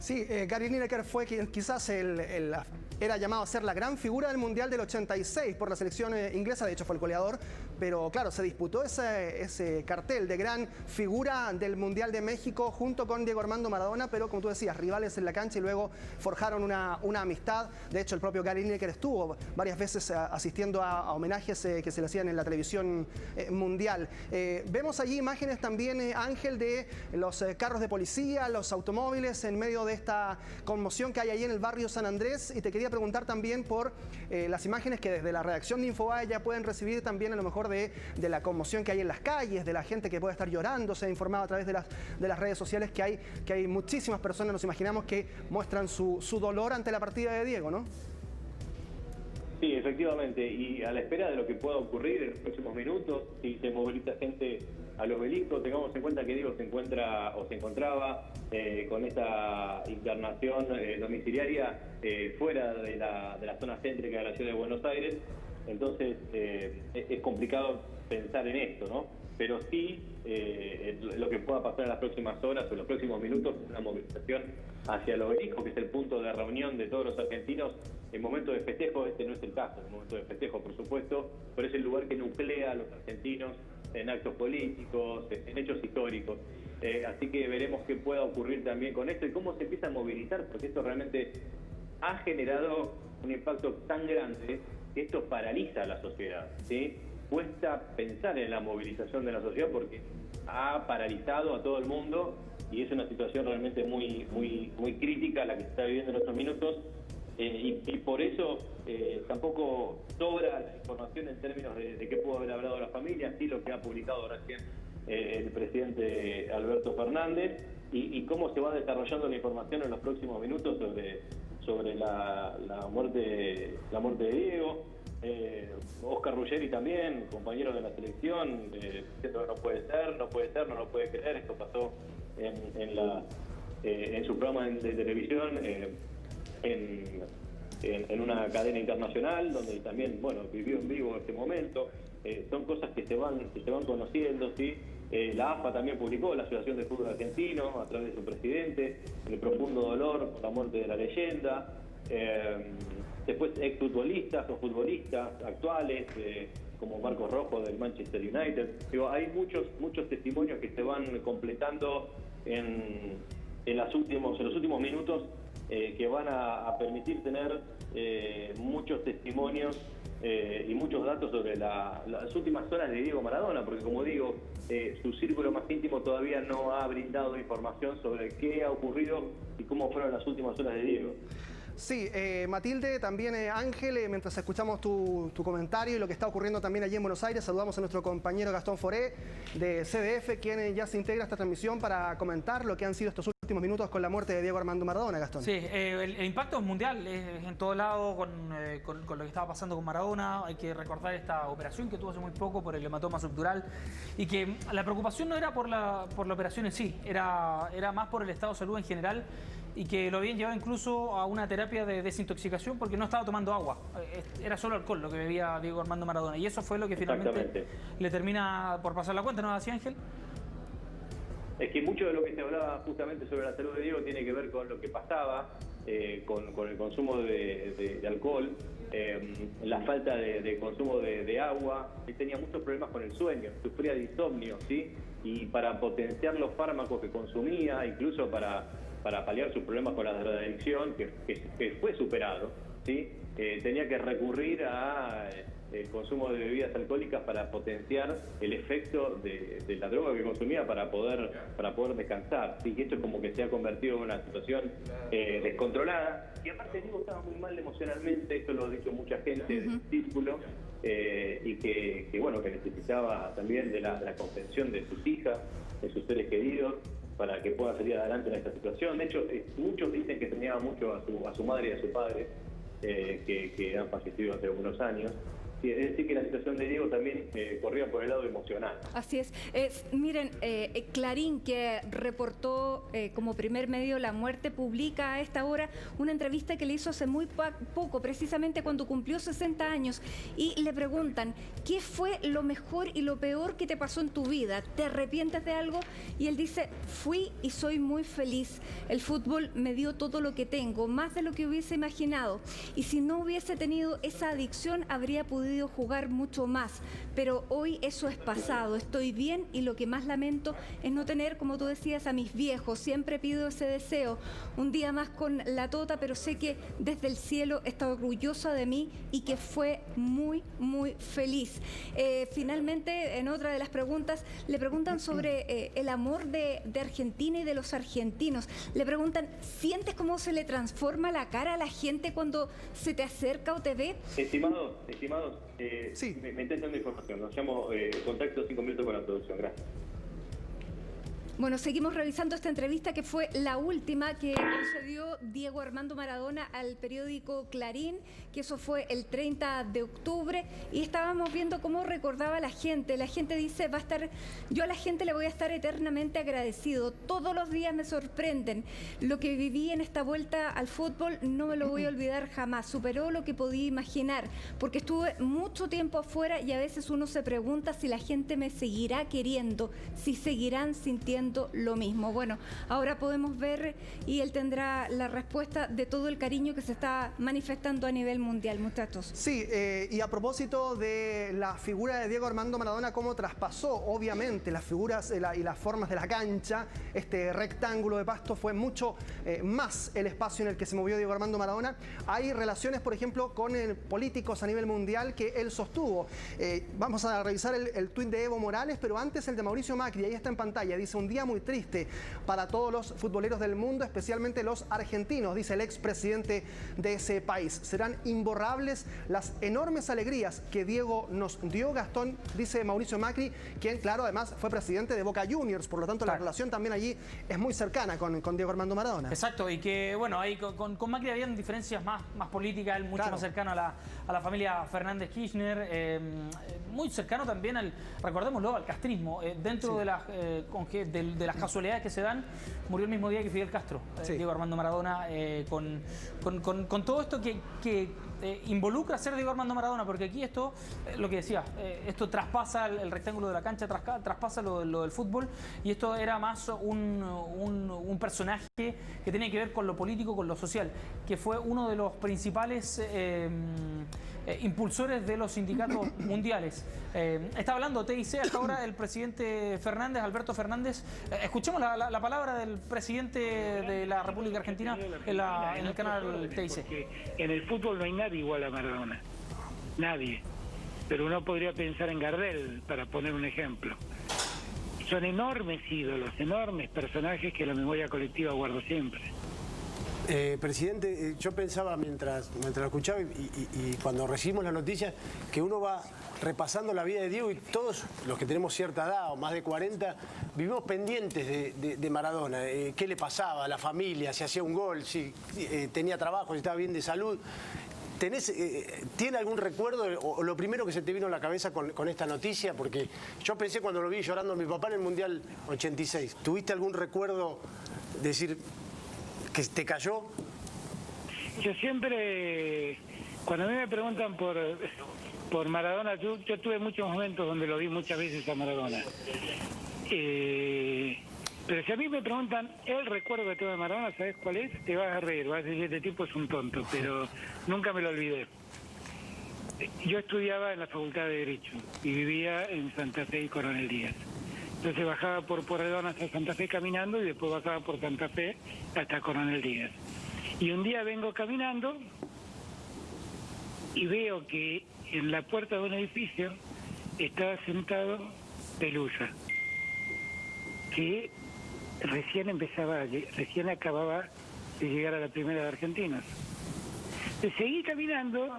Sí, Gary Lineker fue quien quizás era llamado a ser la gran figura del Mundial del 86 por la selección inglesa, de hecho fue el goleador, pero claro, se disputó ese cartel de gran figura del Mundial de México junto con Diego Armando Maradona, pero como tú decías, rivales en la cancha y luego forjaron una amistad. De hecho, el propio Gary Lineker estuvo varias veces asistiendo a homenajes que se le hacían en la televisión mundial. Vemos allí imágenes también, Ángel, de los carros de policía, los automóviles en medio de esta conmoción que hay ahí en el barrio San Andrés, y te quería preguntar también por las imágenes que desde la redacción de Infobae ya pueden recibir también, a lo mejor de la conmoción que hay en las calles, de la gente que puede estar llorando. Se ha informado a través de las redes sociales que hay muchísimas personas, nos imaginamos, que muestran su dolor ante la partida de Diego, ¿no? Sí, efectivamente, y a la espera de lo que pueda ocurrir en los próximos minutos, si se moviliza gente al obelisco, tengamos en cuenta que Diego se encontraba con esta internación domiciliaria fuera de la zona céntrica de la ciudad de Buenos Aires. Entonces es complicado pensar en esto, ¿no? Pero sí lo que pueda pasar en las próximas horas o en los próximos minutos es una movilización hacia el obelisco, que es el punto de reunión de todos los argentinos en momentos de festejo. Este no es el caso, en momentos de festejo, por supuesto, pero es el lugar que nuclea a los argentinos en actos políticos, en hechos históricos. Así que veremos qué pueda ocurrir también con esto y cómo se empieza a movilizar, porque esto realmente ha generado un impacto tan grande que esto paraliza a la sociedad, ¿sí? Cuesta pensar en la movilización de la sociedad porque ha paralizado a todo el mundo y es una situación realmente muy crítica la que se está viviendo en estos minutos. Y por eso tampoco sobra la información en términos de qué pudo haber hablado la familia, sí lo que ha publicado recién el presidente Alberto Fernández, y cómo se va desarrollando la información en los próximos minutos sobre la muerte de Diego. Oscar Ruggeri también, compañero de la selección, diciendo que no puede ser, no lo puede creer. Esto pasó en su programa de televisión, en una cadena internacional, donde también, vivió en vivo este momento. Son cosas que se van conociendo, ¿sí? La AFA también publicó, la Asociación de Fútbol Argentino, a través de su presidente, el profundo dolor por la muerte de la leyenda. Después exfutbolistas o futbolistas actuales, como Marcos Rojo del Manchester United. Hay muchos testimonios que se van completando en los últimos minutos, que van a permitir tener muchos testimonios y muchos datos sobre las últimas horas de Diego Maradona, porque como digo, su círculo más íntimo todavía no ha brindado información sobre qué ha ocurrido y cómo fueron las últimas horas de Diego. Sí, Matilde, también Ángel, mientras escuchamos tu comentario y lo que está ocurriendo también allí en Buenos Aires, saludamos a nuestro compañero Gastón Foré de CDF, quien ya se integra a esta transmisión para comentar lo que han sido estos últimos minutos con la muerte de Diego Armando Maradona, Gastón. Sí, el impacto es mundial, es en todo lado con lo que estaba pasando con Maradona. Hay que recordar esta operación que tuvo hace muy poco por el hematoma subdural, y que la preocupación no era por la operación en sí, era más por el estado de salud en general, y que lo habían llevado incluso a una terapia de desintoxicación porque no estaba tomando agua. Era solo alcohol lo que bebía Diego Armando Maradona, y eso fue lo que finalmente le termina por pasar la cuenta, ¿no, así, Ángel? es que mucho de lo que se hablaba justamente sobre la salud de Diego tiene que ver con lo que pasaba con el consumo de alcohol, la falta de consumo de agua. Él tenía muchos problemas con el sueño, sufría de insomnio, ¿sí? Y para potenciar los fármacos que consumía, incluso para paliar sus problemas con la drogadicción, que fue superado, ¿sí? Tenía que recurrir a el consumo de bebidas alcohólicas para potenciar el efecto de la droga que consumía para poder descansar. ¿Sí? Y esto es como que se ha convertido en una situación descontrolada. Y aparte Diego estaba muy mal emocionalmente, esto lo ha dicho mucha gente del círculo, y que necesitaba también de la contención de sus hijas, de sus seres queridos, para que pueda salir adelante en esta situación. De hecho, muchos dicen que extrañaba mucho a su madre y a su padre, que han fallecido hace algunos años. Sí, es decir que la situación de Diego también corría por el lado emocional. Así es. Miren, Clarín, que reportó como primer medio la muerte, publica a esta hora una entrevista que le hizo hace muy poco, precisamente cuando cumplió 60 años, y le preguntan, ¿qué fue lo mejor y lo peor que te pasó en tu vida? ¿Te arrepientes de algo? Y él dice, fui y soy muy feliz. El fútbol me dio todo lo que tengo, más de lo que hubiese imaginado. Y si no hubiese tenido esa adicción, habría podido jugar mucho más, pero hoy eso es pasado. Estoy bien y lo que más lamento es no tener, como tú decías, a mis viejos. Siempre pido ese deseo, un día más con la Tota, pero sé que desde el cielo está orgullosa de mí y que fue muy, muy feliz. Finalmente, en otra de las preguntas, le preguntan sobre el amor de Argentina y de los argentinos. Le preguntan, ¿sientes cómo se le transforma la cara a la gente cuando se te acerca o te ve? Estimados, sí. me está dando información. Nos llamo contacto 5 minutos con la producción. Gracias. Bueno, seguimos revisando esta entrevista que fue la última que concedió Diego Armando Maradona al periódico Clarín, que eso fue el 30 de octubre, y estábamos viendo cómo recordaba a la gente. La gente dice, yo a la gente le voy a estar eternamente agradecido. Todos los días me sorprenden. Lo que viví en esta vuelta al fútbol no me lo voy a olvidar jamás. Superó lo que podía imaginar, porque estuve mucho tiempo afuera y a veces uno se pregunta si la gente me seguirá queriendo, si seguirán sintiendo lo mismo. Bueno, ahora podemos ver y él tendrá la respuesta de todo el cariño que se está manifestando a nivel mundial, muchachos. Sí, y a propósito de la figura de Diego Armando Maradona, cómo traspasó obviamente las figuras y las formas de la cancha, este rectángulo de pasto fue mucho más el espacio en el que se movió Diego Armando Maradona. Hay relaciones, por ejemplo, con políticos a nivel mundial que él sostuvo. Vamos a revisar el tuit de Evo Morales, pero antes el de Mauricio Macri, ahí está en pantalla, dice: un día muy triste para todos los futboleros del mundo, especialmente los argentinos, dice el expresidente de ese país. Serán imborrables las enormes alegrías que Diego nos dio, Gastón, dice Mauricio Macri, quien, claro, además fue presidente de Boca Juniors, por lo tanto la relación también allí es muy cercana con Diego Armando Maradona. Exacto, y que, bueno, ahí con Macri habían diferencias más políticas, él mucho más cercano a la familia Fernández Kirchner, muy cercano también recordémoslo, al castrismo, dentro de las casualidades que se dan, murió el mismo día que Fidel Castro, Diego Armando Maradona, con todo esto que involucra ser Diego Armando Maradona, porque aquí esto, lo que decía, esto traspasa el rectángulo de la cancha, traspasa lo del fútbol, y esto era más un personaje que tenía que ver con lo político, con lo social, que fue uno de los principales impulsores de los sindicatos mundiales. Está hablando TIC hasta ahora el presidente Fernández, Alberto Fernández. Escuchemos la palabra del presidente de la República Argentina en el canal TIC. En el fútbol no hay nadie igual a Maradona, nadie, pero uno podría pensar en Gardel, para poner un ejemplo. Son enormes ídolos, enormes personajes que la memoria colectiva guarda siempre. Presidente, yo pensaba mientras lo escuchaba y cuando recibimos la noticia que uno va repasando la vida de Diego, y todos los que tenemos cierta edad o más de 40 vivimos pendientes de Maradona. ¿Qué le pasaba a la familia? Si hacía un gol, si tenía trabajo, si estaba bien de salud. ¿Tiene algún recuerdo o lo primero que se te vino a la cabeza con esta noticia? Porque yo pensé cuando lo vi llorando a mi papá en el Mundial 86. ¿Tuviste algún recuerdo de decir que te cayó? Yo siempre, cuando a mí me preguntan por Maradona, yo tuve muchos momentos donde lo vi muchas veces a Maradona. Pero si a mí me preguntan el recuerdo que tengo de Maradona, ¿sabes cuál es? Te vas a reír, vas a decir, este tipo es un tonto, pero nunca me lo olvidé. Yo estudiaba en la Facultad de Derecho y vivía en Santa Fe y Coronel Díaz. Entonces bajaba por Porredón hasta Santa Fe caminando y después bajaba por Santa Fe hasta Coronel Díaz. Y un día vengo caminando y veo que en la puerta de un edificio estaba sentado Pelusa, que recién acababa de llegar a la primera de Argentinos. Entonces seguí caminando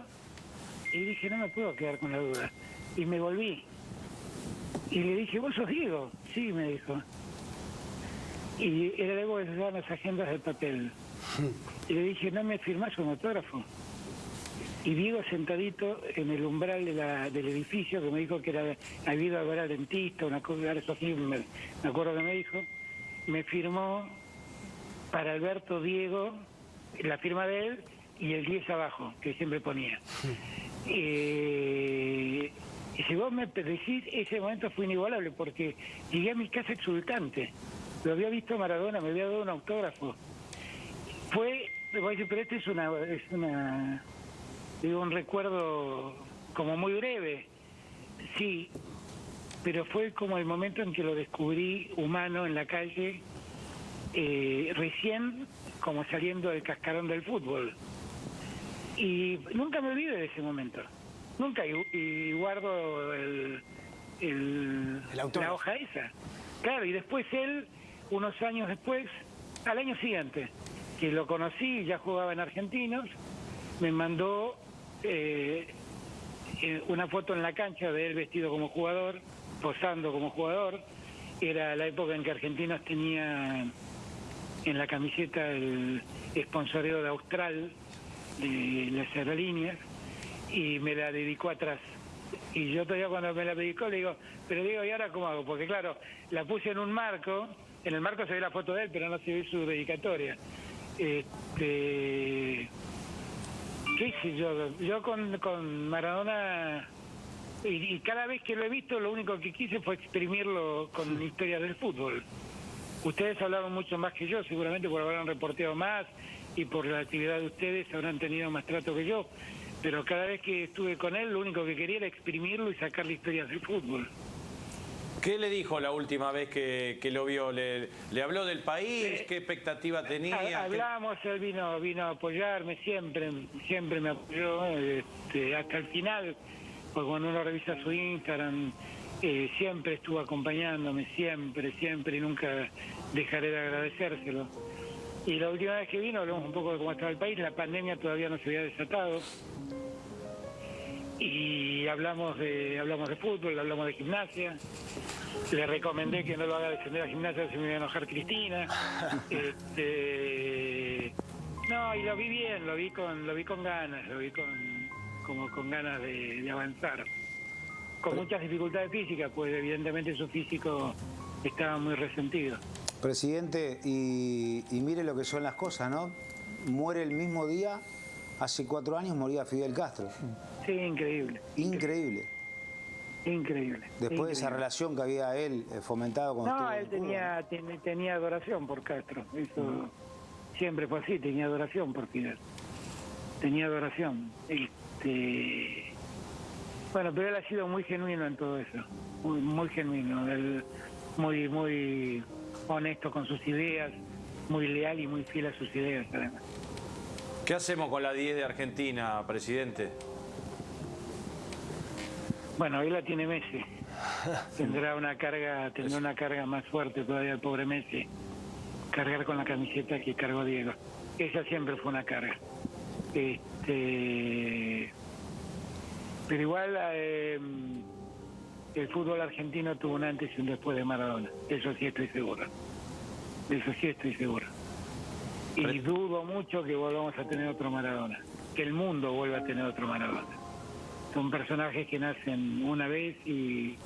y dije, no me puedo quedar con la duda. Y me volví. Y le dije, ¿vos sos Diego? Sí, me dijo. Y era la época que se usaban las agendas de papel. Y le dije, ¿no me firmás un autógrafo? Y Diego sentadito en el umbral del edificio, que me dijo que había ido a ver al dentista, una cosa, eso así, me acuerdo que me dijo, me firmó para Alberto Diego, la firma de él, y el 10 abajo, que siempre ponía. Y si vos me decís, ese momento fue inigualable, porque llegué a mi casa exultante. Lo había visto a Maradona, me había dado un autógrafo. Me voy a decir, pero este es un recuerdo como muy breve. Sí, pero fue como el momento en que lo descubrí humano en la calle, recién como saliendo del cascarón del fútbol. Y nunca me olvidé de ese momento. Nunca, y guardo la hoja esa. Claro, y después él, unos años después, al año siguiente, que lo conocí, ya jugaba en Argentinos, me mandó una foto en la cancha de él vestido como jugador, posando como jugador. Era la época en que Argentinos tenía en la camiseta el sponsoreo de Austral, de las aerolíneas, y me la dedicó atrás. Y yo todavía cuando me la dedicó le digo, pero digo, ¿y ahora cómo hago? Porque claro, la puse en un marco, en el marco se ve la foto de él, pero no se ve su dedicatoria. ¿Qué sé yo con Maradona, y cada vez que lo he visto, lo único que quise fue exprimirlo con historias del fútbol. Ustedes hablaron mucho más que yo, seguramente por haberán reporteado más, y por la actividad de ustedes habrán tenido más trato que yo, pero cada vez que estuve con él, lo único que quería era exprimirlo y sacarle historias del fútbol. ¿Qué le dijo la última vez que lo vio? ¿Le habló del país? ¿Qué expectativa tenía? Hablamos, él vino a apoyarme, siempre me apoyó, hasta el final, porque cuando uno revisa su Instagram, siempre estuvo acompañándome, siempre, y nunca dejaré de agradecérselo. Y la última vez que vino, hablamos un poco de cómo estaba el país, la pandemia todavía no se había desatado, y hablamos de fútbol, hablamos de gimnasia. Le recomendé que no lo haga descender a gimnasia, se me iba a enojar Cristina. No, y lo vi bien, lo vi con ganas, lo vi con ganas de avanzar. Con muchas dificultades físicas, pues evidentemente su físico estaba muy resentido. Presidente, y mire lo que son las cosas, ¿no? Muere el mismo día, hace 4 años moría Fidel Castro. Sí, increíble. Increíble. Después de esa relación que había él fomentado con No, él tenía adoración por Castro. Eso siempre fue así, tenía adoración por Fidel. Tenía adoración. Bueno, pero él ha sido muy genuino en todo eso. Muy genuino. Él muy honesto con sus ideas, muy leal y muy fiel a sus ideas, además. ¿Qué hacemos con la 10 de Argentina, presidente? Bueno, hoy la tiene Messi. Tendrá una carga más fuerte todavía el pobre Messi. Cargar con la camiseta que cargó Diego. Esa siempre fue una carga. Pero igual el fútbol argentino tuvo un antes y un después de Maradona. Eso sí estoy seguro. Y dudo mucho que volvamos a tener otro Maradona. Que el mundo vuelva a tener otro Maradona. Son personajes que nacen una vez y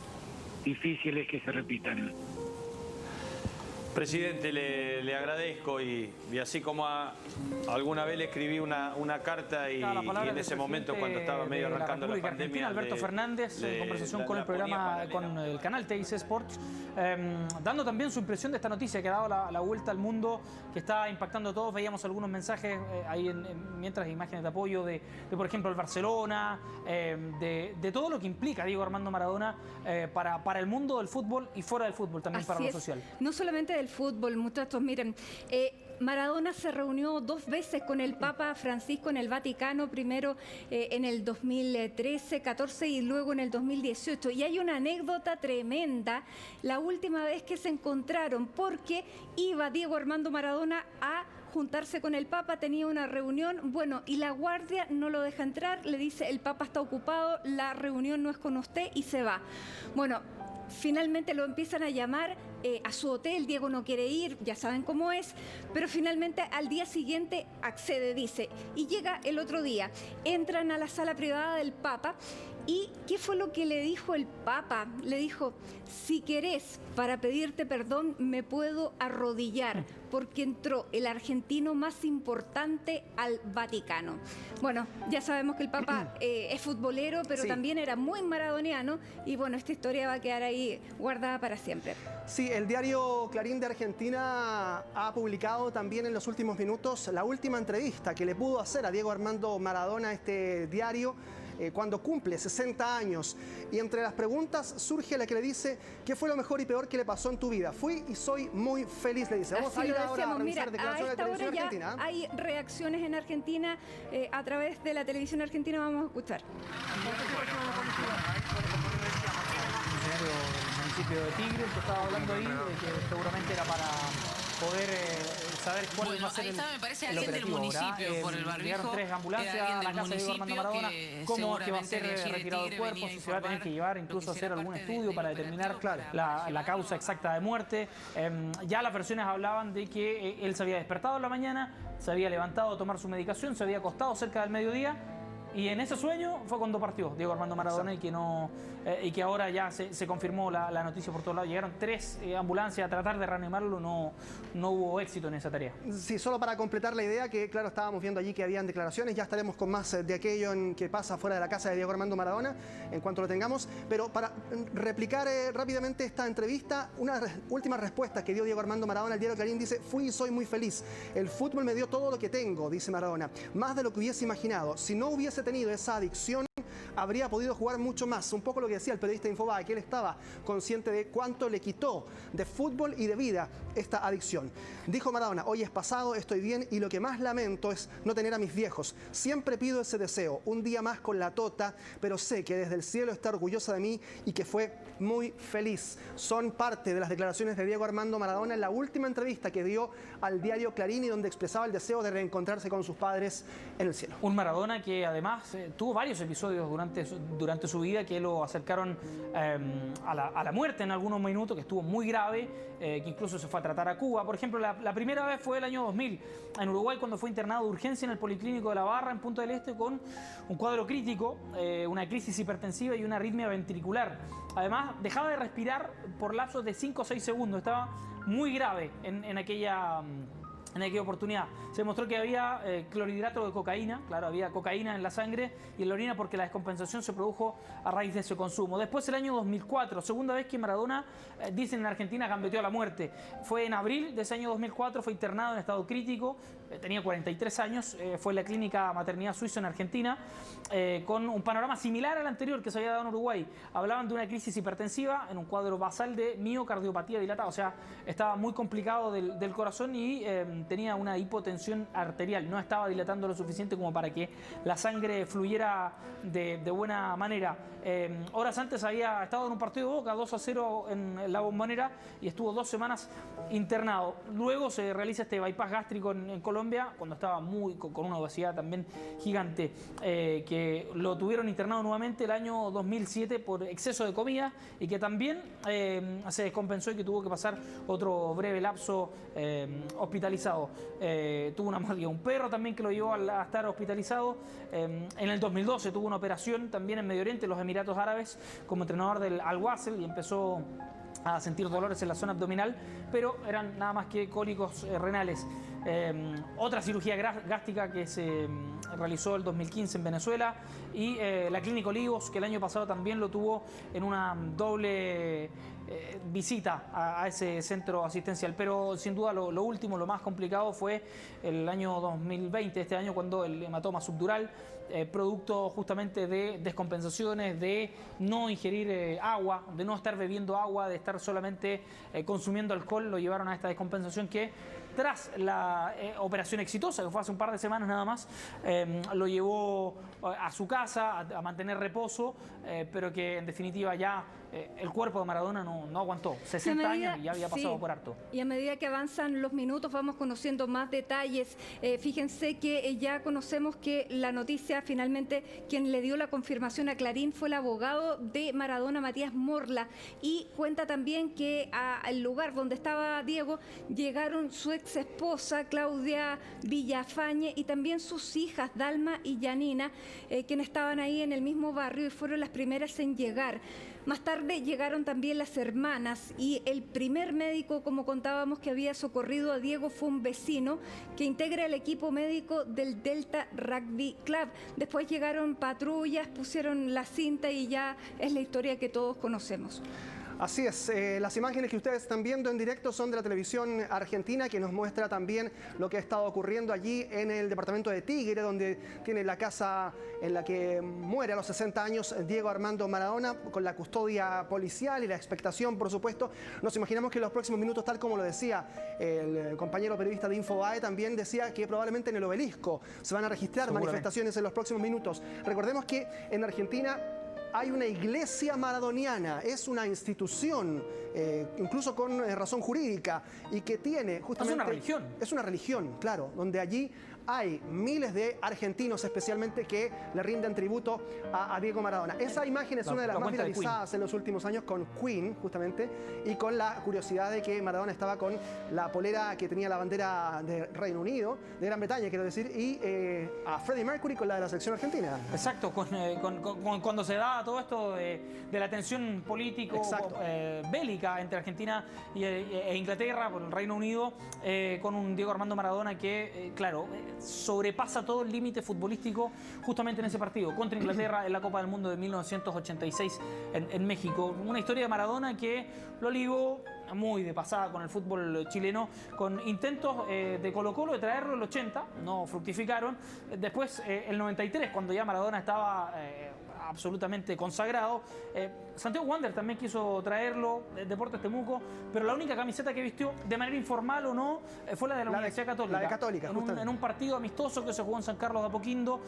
difíciles que se repitan. Presidente, le agradezco y así como alguna vez le escribí una carta y en ese momento cuando estaba medio arrancando la pandemia... Alberto Fernández, en conversación con el programa, con el canal TIC Sports, dando también su impresión de esta noticia que ha dado la vuelta al mundo, que está impactando a todos. Veíamos algunos mensajes ahí mientras imágenes de apoyo de por ejemplo, el Barcelona, de todo lo que implica Diego Armando Maradona para el mundo del fútbol y fuera del fútbol, también para lo social. No solamente del fútbol, muchachos, miren, Maradona se reunió 2 veces con el Papa Francisco en el Vaticano, primero en el 2013, 14 y luego en el 2018. Y hay una anécdota tremenda, la última vez que se encontraron, porque iba Diego Armando Maradona a juntarse con el Papa, tenía una reunión, bueno, y la guardia no lo deja entrar, le dice, el Papa está ocupado, la reunión no es con usted, y se va. Bueno, finalmente lo empiezan a llamar a su hotel, Diego no quiere ir, ya saben cómo es, pero finalmente al día siguiente accede, dice, y llega el otro día, entran a la sala privada del Papa. ¿Y qué fue lo que le dijo el Papa? Le dijo, si querés, para pedirte perdón, me puedo arrodillar, porque entró el argentino más importante al Vaticano. Bueno, ya sabemos que el Papa es futbolero, pero también era muy maradoniano, y bueno, esta historia va a quedar ahí guardada para siempre. Sí, el diario Clarín de Argentina ha publicado también en los últimos minutos la última entrevista que le pudo hacer a Diego Armando Maradona, este diario, cuando cumple 60 años. Y entre las preguntas surge la que le dice, ¿qué fue lo mejor y peor que le pasó en tu vida? Fui y soy muy feliz, le dice. Vamos a ir ahora a revisar declaraciones de la televisión argentina. Hay reacciones en Argentina a través de la televisión argentina, vamos a escuchar. El municipio de Tigre, que estaba hablando ahí, que seguramente era para poder saber cuál va a ser me parece el alguien del municipio, por el barbijo. Llegaron 3 ambulancias a la casa de Diego Armando Maradona. ¿Cómo es que va a ser retirado el cuerpo? Si se va a tener que llevar incluso a hacer algún estudio para determinar la causa exacta de muerte. Ya las versiones hablaban de que él se había despertado en la mañana, se había levantado a tomar su medicación, se había acostado cerca del mediodía, y en ese sueño fue cuando partió Diego Armando Maradona, y que ahora ya se confirmó la noticia por todos lados. Llegaron 3 ambulancias a tratar de reanimarlo, no hubo éxito en esa tarea. Sí, solo para completar la idea, que claro, estábamos viendo allí que habían declaraciones, ya estaremos con más de aquello que pasa fuera de la casa de Diego Armando Maradona, en cuanto lo tengamos, pero para replicar rápidamente esta entrevista, una última respuesta que dio Diego Armando Maradona al diario Clarín, dice, fui y soy muy feliz, el fútbol me dio todo lo que tengo, dice Maradona, más de lo que hubiese imaginado, si no hubiese tenido esa adicción, habría podido jugar mucho más. Un poco lo que decía el periodista de Infobae, que él estaba consciente de cuánto le quitó de fútbol y de vida esta adicción. Dijo Maradona, hoy es pasado, estoy bien y lo que más lamento es no tener a mis viejos. Siempre pido ese deseo, un día más con la tota, pero sé que desde el cielo está orgullosa de mí y que fue muy feliz. Son parte de las declaraciones de Diego Armando Maradona en la última entrevista que dio al diario Clarín, y donde expresaba el deseo de reencontrarse con sus padres en el cielo. Un Maradona que además tuvo varios episodios durante su vida que lo acercaron a la muerte en algunos minutos, que estuvo muy grave, que incluso se fue a tratar a Cuba. Por ejemplo, la primera vez fue el año 2000 en Uruguay, cuando fue internado de urgencia en el Policlínico de La Barra, en Punta del Este, con un cuadro crítico, una crisis hipertensiva y una arritmia ventricular. Además, dejaba de respirar por lapsos de 5 o 6 segundos. Estaba muy grave en aquella oportunidad. Se demostró que había clorhidrato de cocaína, claro, había cocaína en la sangre y en la orina, porque la descompensación se produjo a raíz de ese consumo. Después, el año 2004, segunda vez que Maradona, dicen en Argentina, gambeteó a la muerte. Fue en abril de ese año 2004, fue internado en estado crítico, tenía 43 años, fue en la clínica Maternidad Suiza en Argentina, con un panorama similar al anterior que se había dado en Uruguay. Hablaban de una crisis hipertensiva en un cuadro basal de miocardiopatía dilatada, o sea, estaba muy complicado del corazón y tenía una hipotensión arterial, no estaba dilatando lo suficiente como para que la sangre fluyera de buena manera. Horas antes había estado en un partido de Boca, 2-0 en la Bombonera, y estuvo 2 semanas internado. Luego se realiza este bypass gástrico en Colombia, cuando estaba con una obesidad también gigante, que lo tuvieron internado nuevamente el año 2007 por exceso de comida, y que también se descompensó y que tuvo que pasar otro breve lapso hospitalizado. Tuvo una mordida un perro también que lo llevó a estar hospitalizado. En el 2012 tuvo una operación también en Medio Oriente, en los Emiratos Árabes, como entrenador del Al-Wasl, y empezó a sentir dolores en la zona abdominal, pero eran nada más que cólicos renales. Otra cirugía gástrica que se realizó el 2015 en Venezuela, y la Clínica Olivos, que el año pasado también lo tuvo en una doble visita a ese centro asistencial. Pero sin duda lo último, lo más complicado fue el año 2020, este año, cuando el hematoma subdural, producto justamente de descompensaciones, de no ingerir agua, de no estar bebiendo agua, de estar solamente consumiendo alcohol, lo llevaron a esta descompensación que, tras la operación exitosa, que fue hace un par de semanas nada más, lo llevó a su casa a mantener reposo, pero que en definitiva ya el cuerpo de Maradona no aguantó. 60 años y ya había pasado por harto. Y a medida que avanzan los minutos vamos conociendo más detalles. Fíjense que ya conocemos que la noticia, finalmente, quien le dio la confirmación a Clarín fue el abogado de Maradona, Matías Morla, y cuenta también que al lugar donde estaba Diego llegaron su ex esposa Claudia Villafañe y también sus hijas Dalma y Yanina, quienes estaban ahí en el mismo barrio y fueron las primeras en llegar. Más tarde llegaron también las hermanas, y el primer médico, como contábamos, que había socorrido a Diego fue un vecino que integra el equipo médico del Delta Rugby Club. Después llegaron patrullas, pusieron la cinta y ya es la historia que todos conocemos. Así es, las imágenes que ustedes están viendo en directo son de la televisión argentina, que nos muestra también lo que ha estado ocurriendo allí en el departamento de Tigre, donde tiene la casa en la que muere a los 60 años Diego Armando Maradona, con la custodia policial y la expectación, por supuesto. Nos imaginamos que en los próximos minutos, tal como lo decía el compañero periodista de Infobae, también decía que probablemente en el Obelisco se van a registrar manifestaciones en los próximos minutos. Recordemos que en Argentina hay una iglesia maradoniana, es una institución, incluso con razón jurídica, y que tiene justamente... Es una religión. Es una religión, claro, donde allí hay miles de argentinos especialmente que le rinden tributo a Diego Maradona. Esa imagen es una de las más viralizadas en los últimos años, con Queen, justamente, y con la curiosidad de que Maradona estaba con la polera que tenía la bandera de Reino Unido, de Gran Bretaña, quiero decir, y a Freddie Mercury con la de la selección argentina. Exacto, cuando se da todo esto de la tensión político-bélica entre Argentina e Inglaterra, por el Reino Unido, con un Diego Armando Maradona que, claro, sobrepasa todo el límite futbolístico justamente en ese partido contra Inglaterra en la Copa del Mundo de 1986 en México. Una historia de Maradona que lo ligó muy de pasada con el fútbol chileno, con intentos de Colo-Colo de traerlo el 80, no fructificaron. Después, el 93, cuando ya Maradona estaba absolutamente consagrado, Santiago Wander también quiso traerlo, Deportes Temuco, pero la única camiseta que vistió, de manera informal o no, fue la de la Universidad Católica. La de Católica, en un partido amistoso que se jugó en San Carlos de Apoquindo,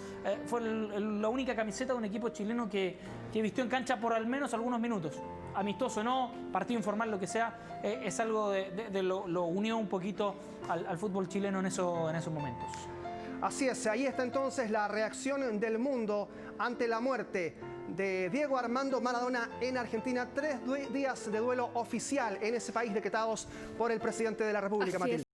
fue la única camiseta de un equipo chileno que vistió en cancha por al menos algunos minutos. Amistoso no, partido informal, lo que sea, es algo lo unió un poquito al fútbol chileno en esos momentos. Así es, ahí está entonces la reacción del mundo ante la muerte de Diego Armando Maradona en Argentina. 3 días de duelo oficial en ese país decretados por el presidente de la República, Matilde.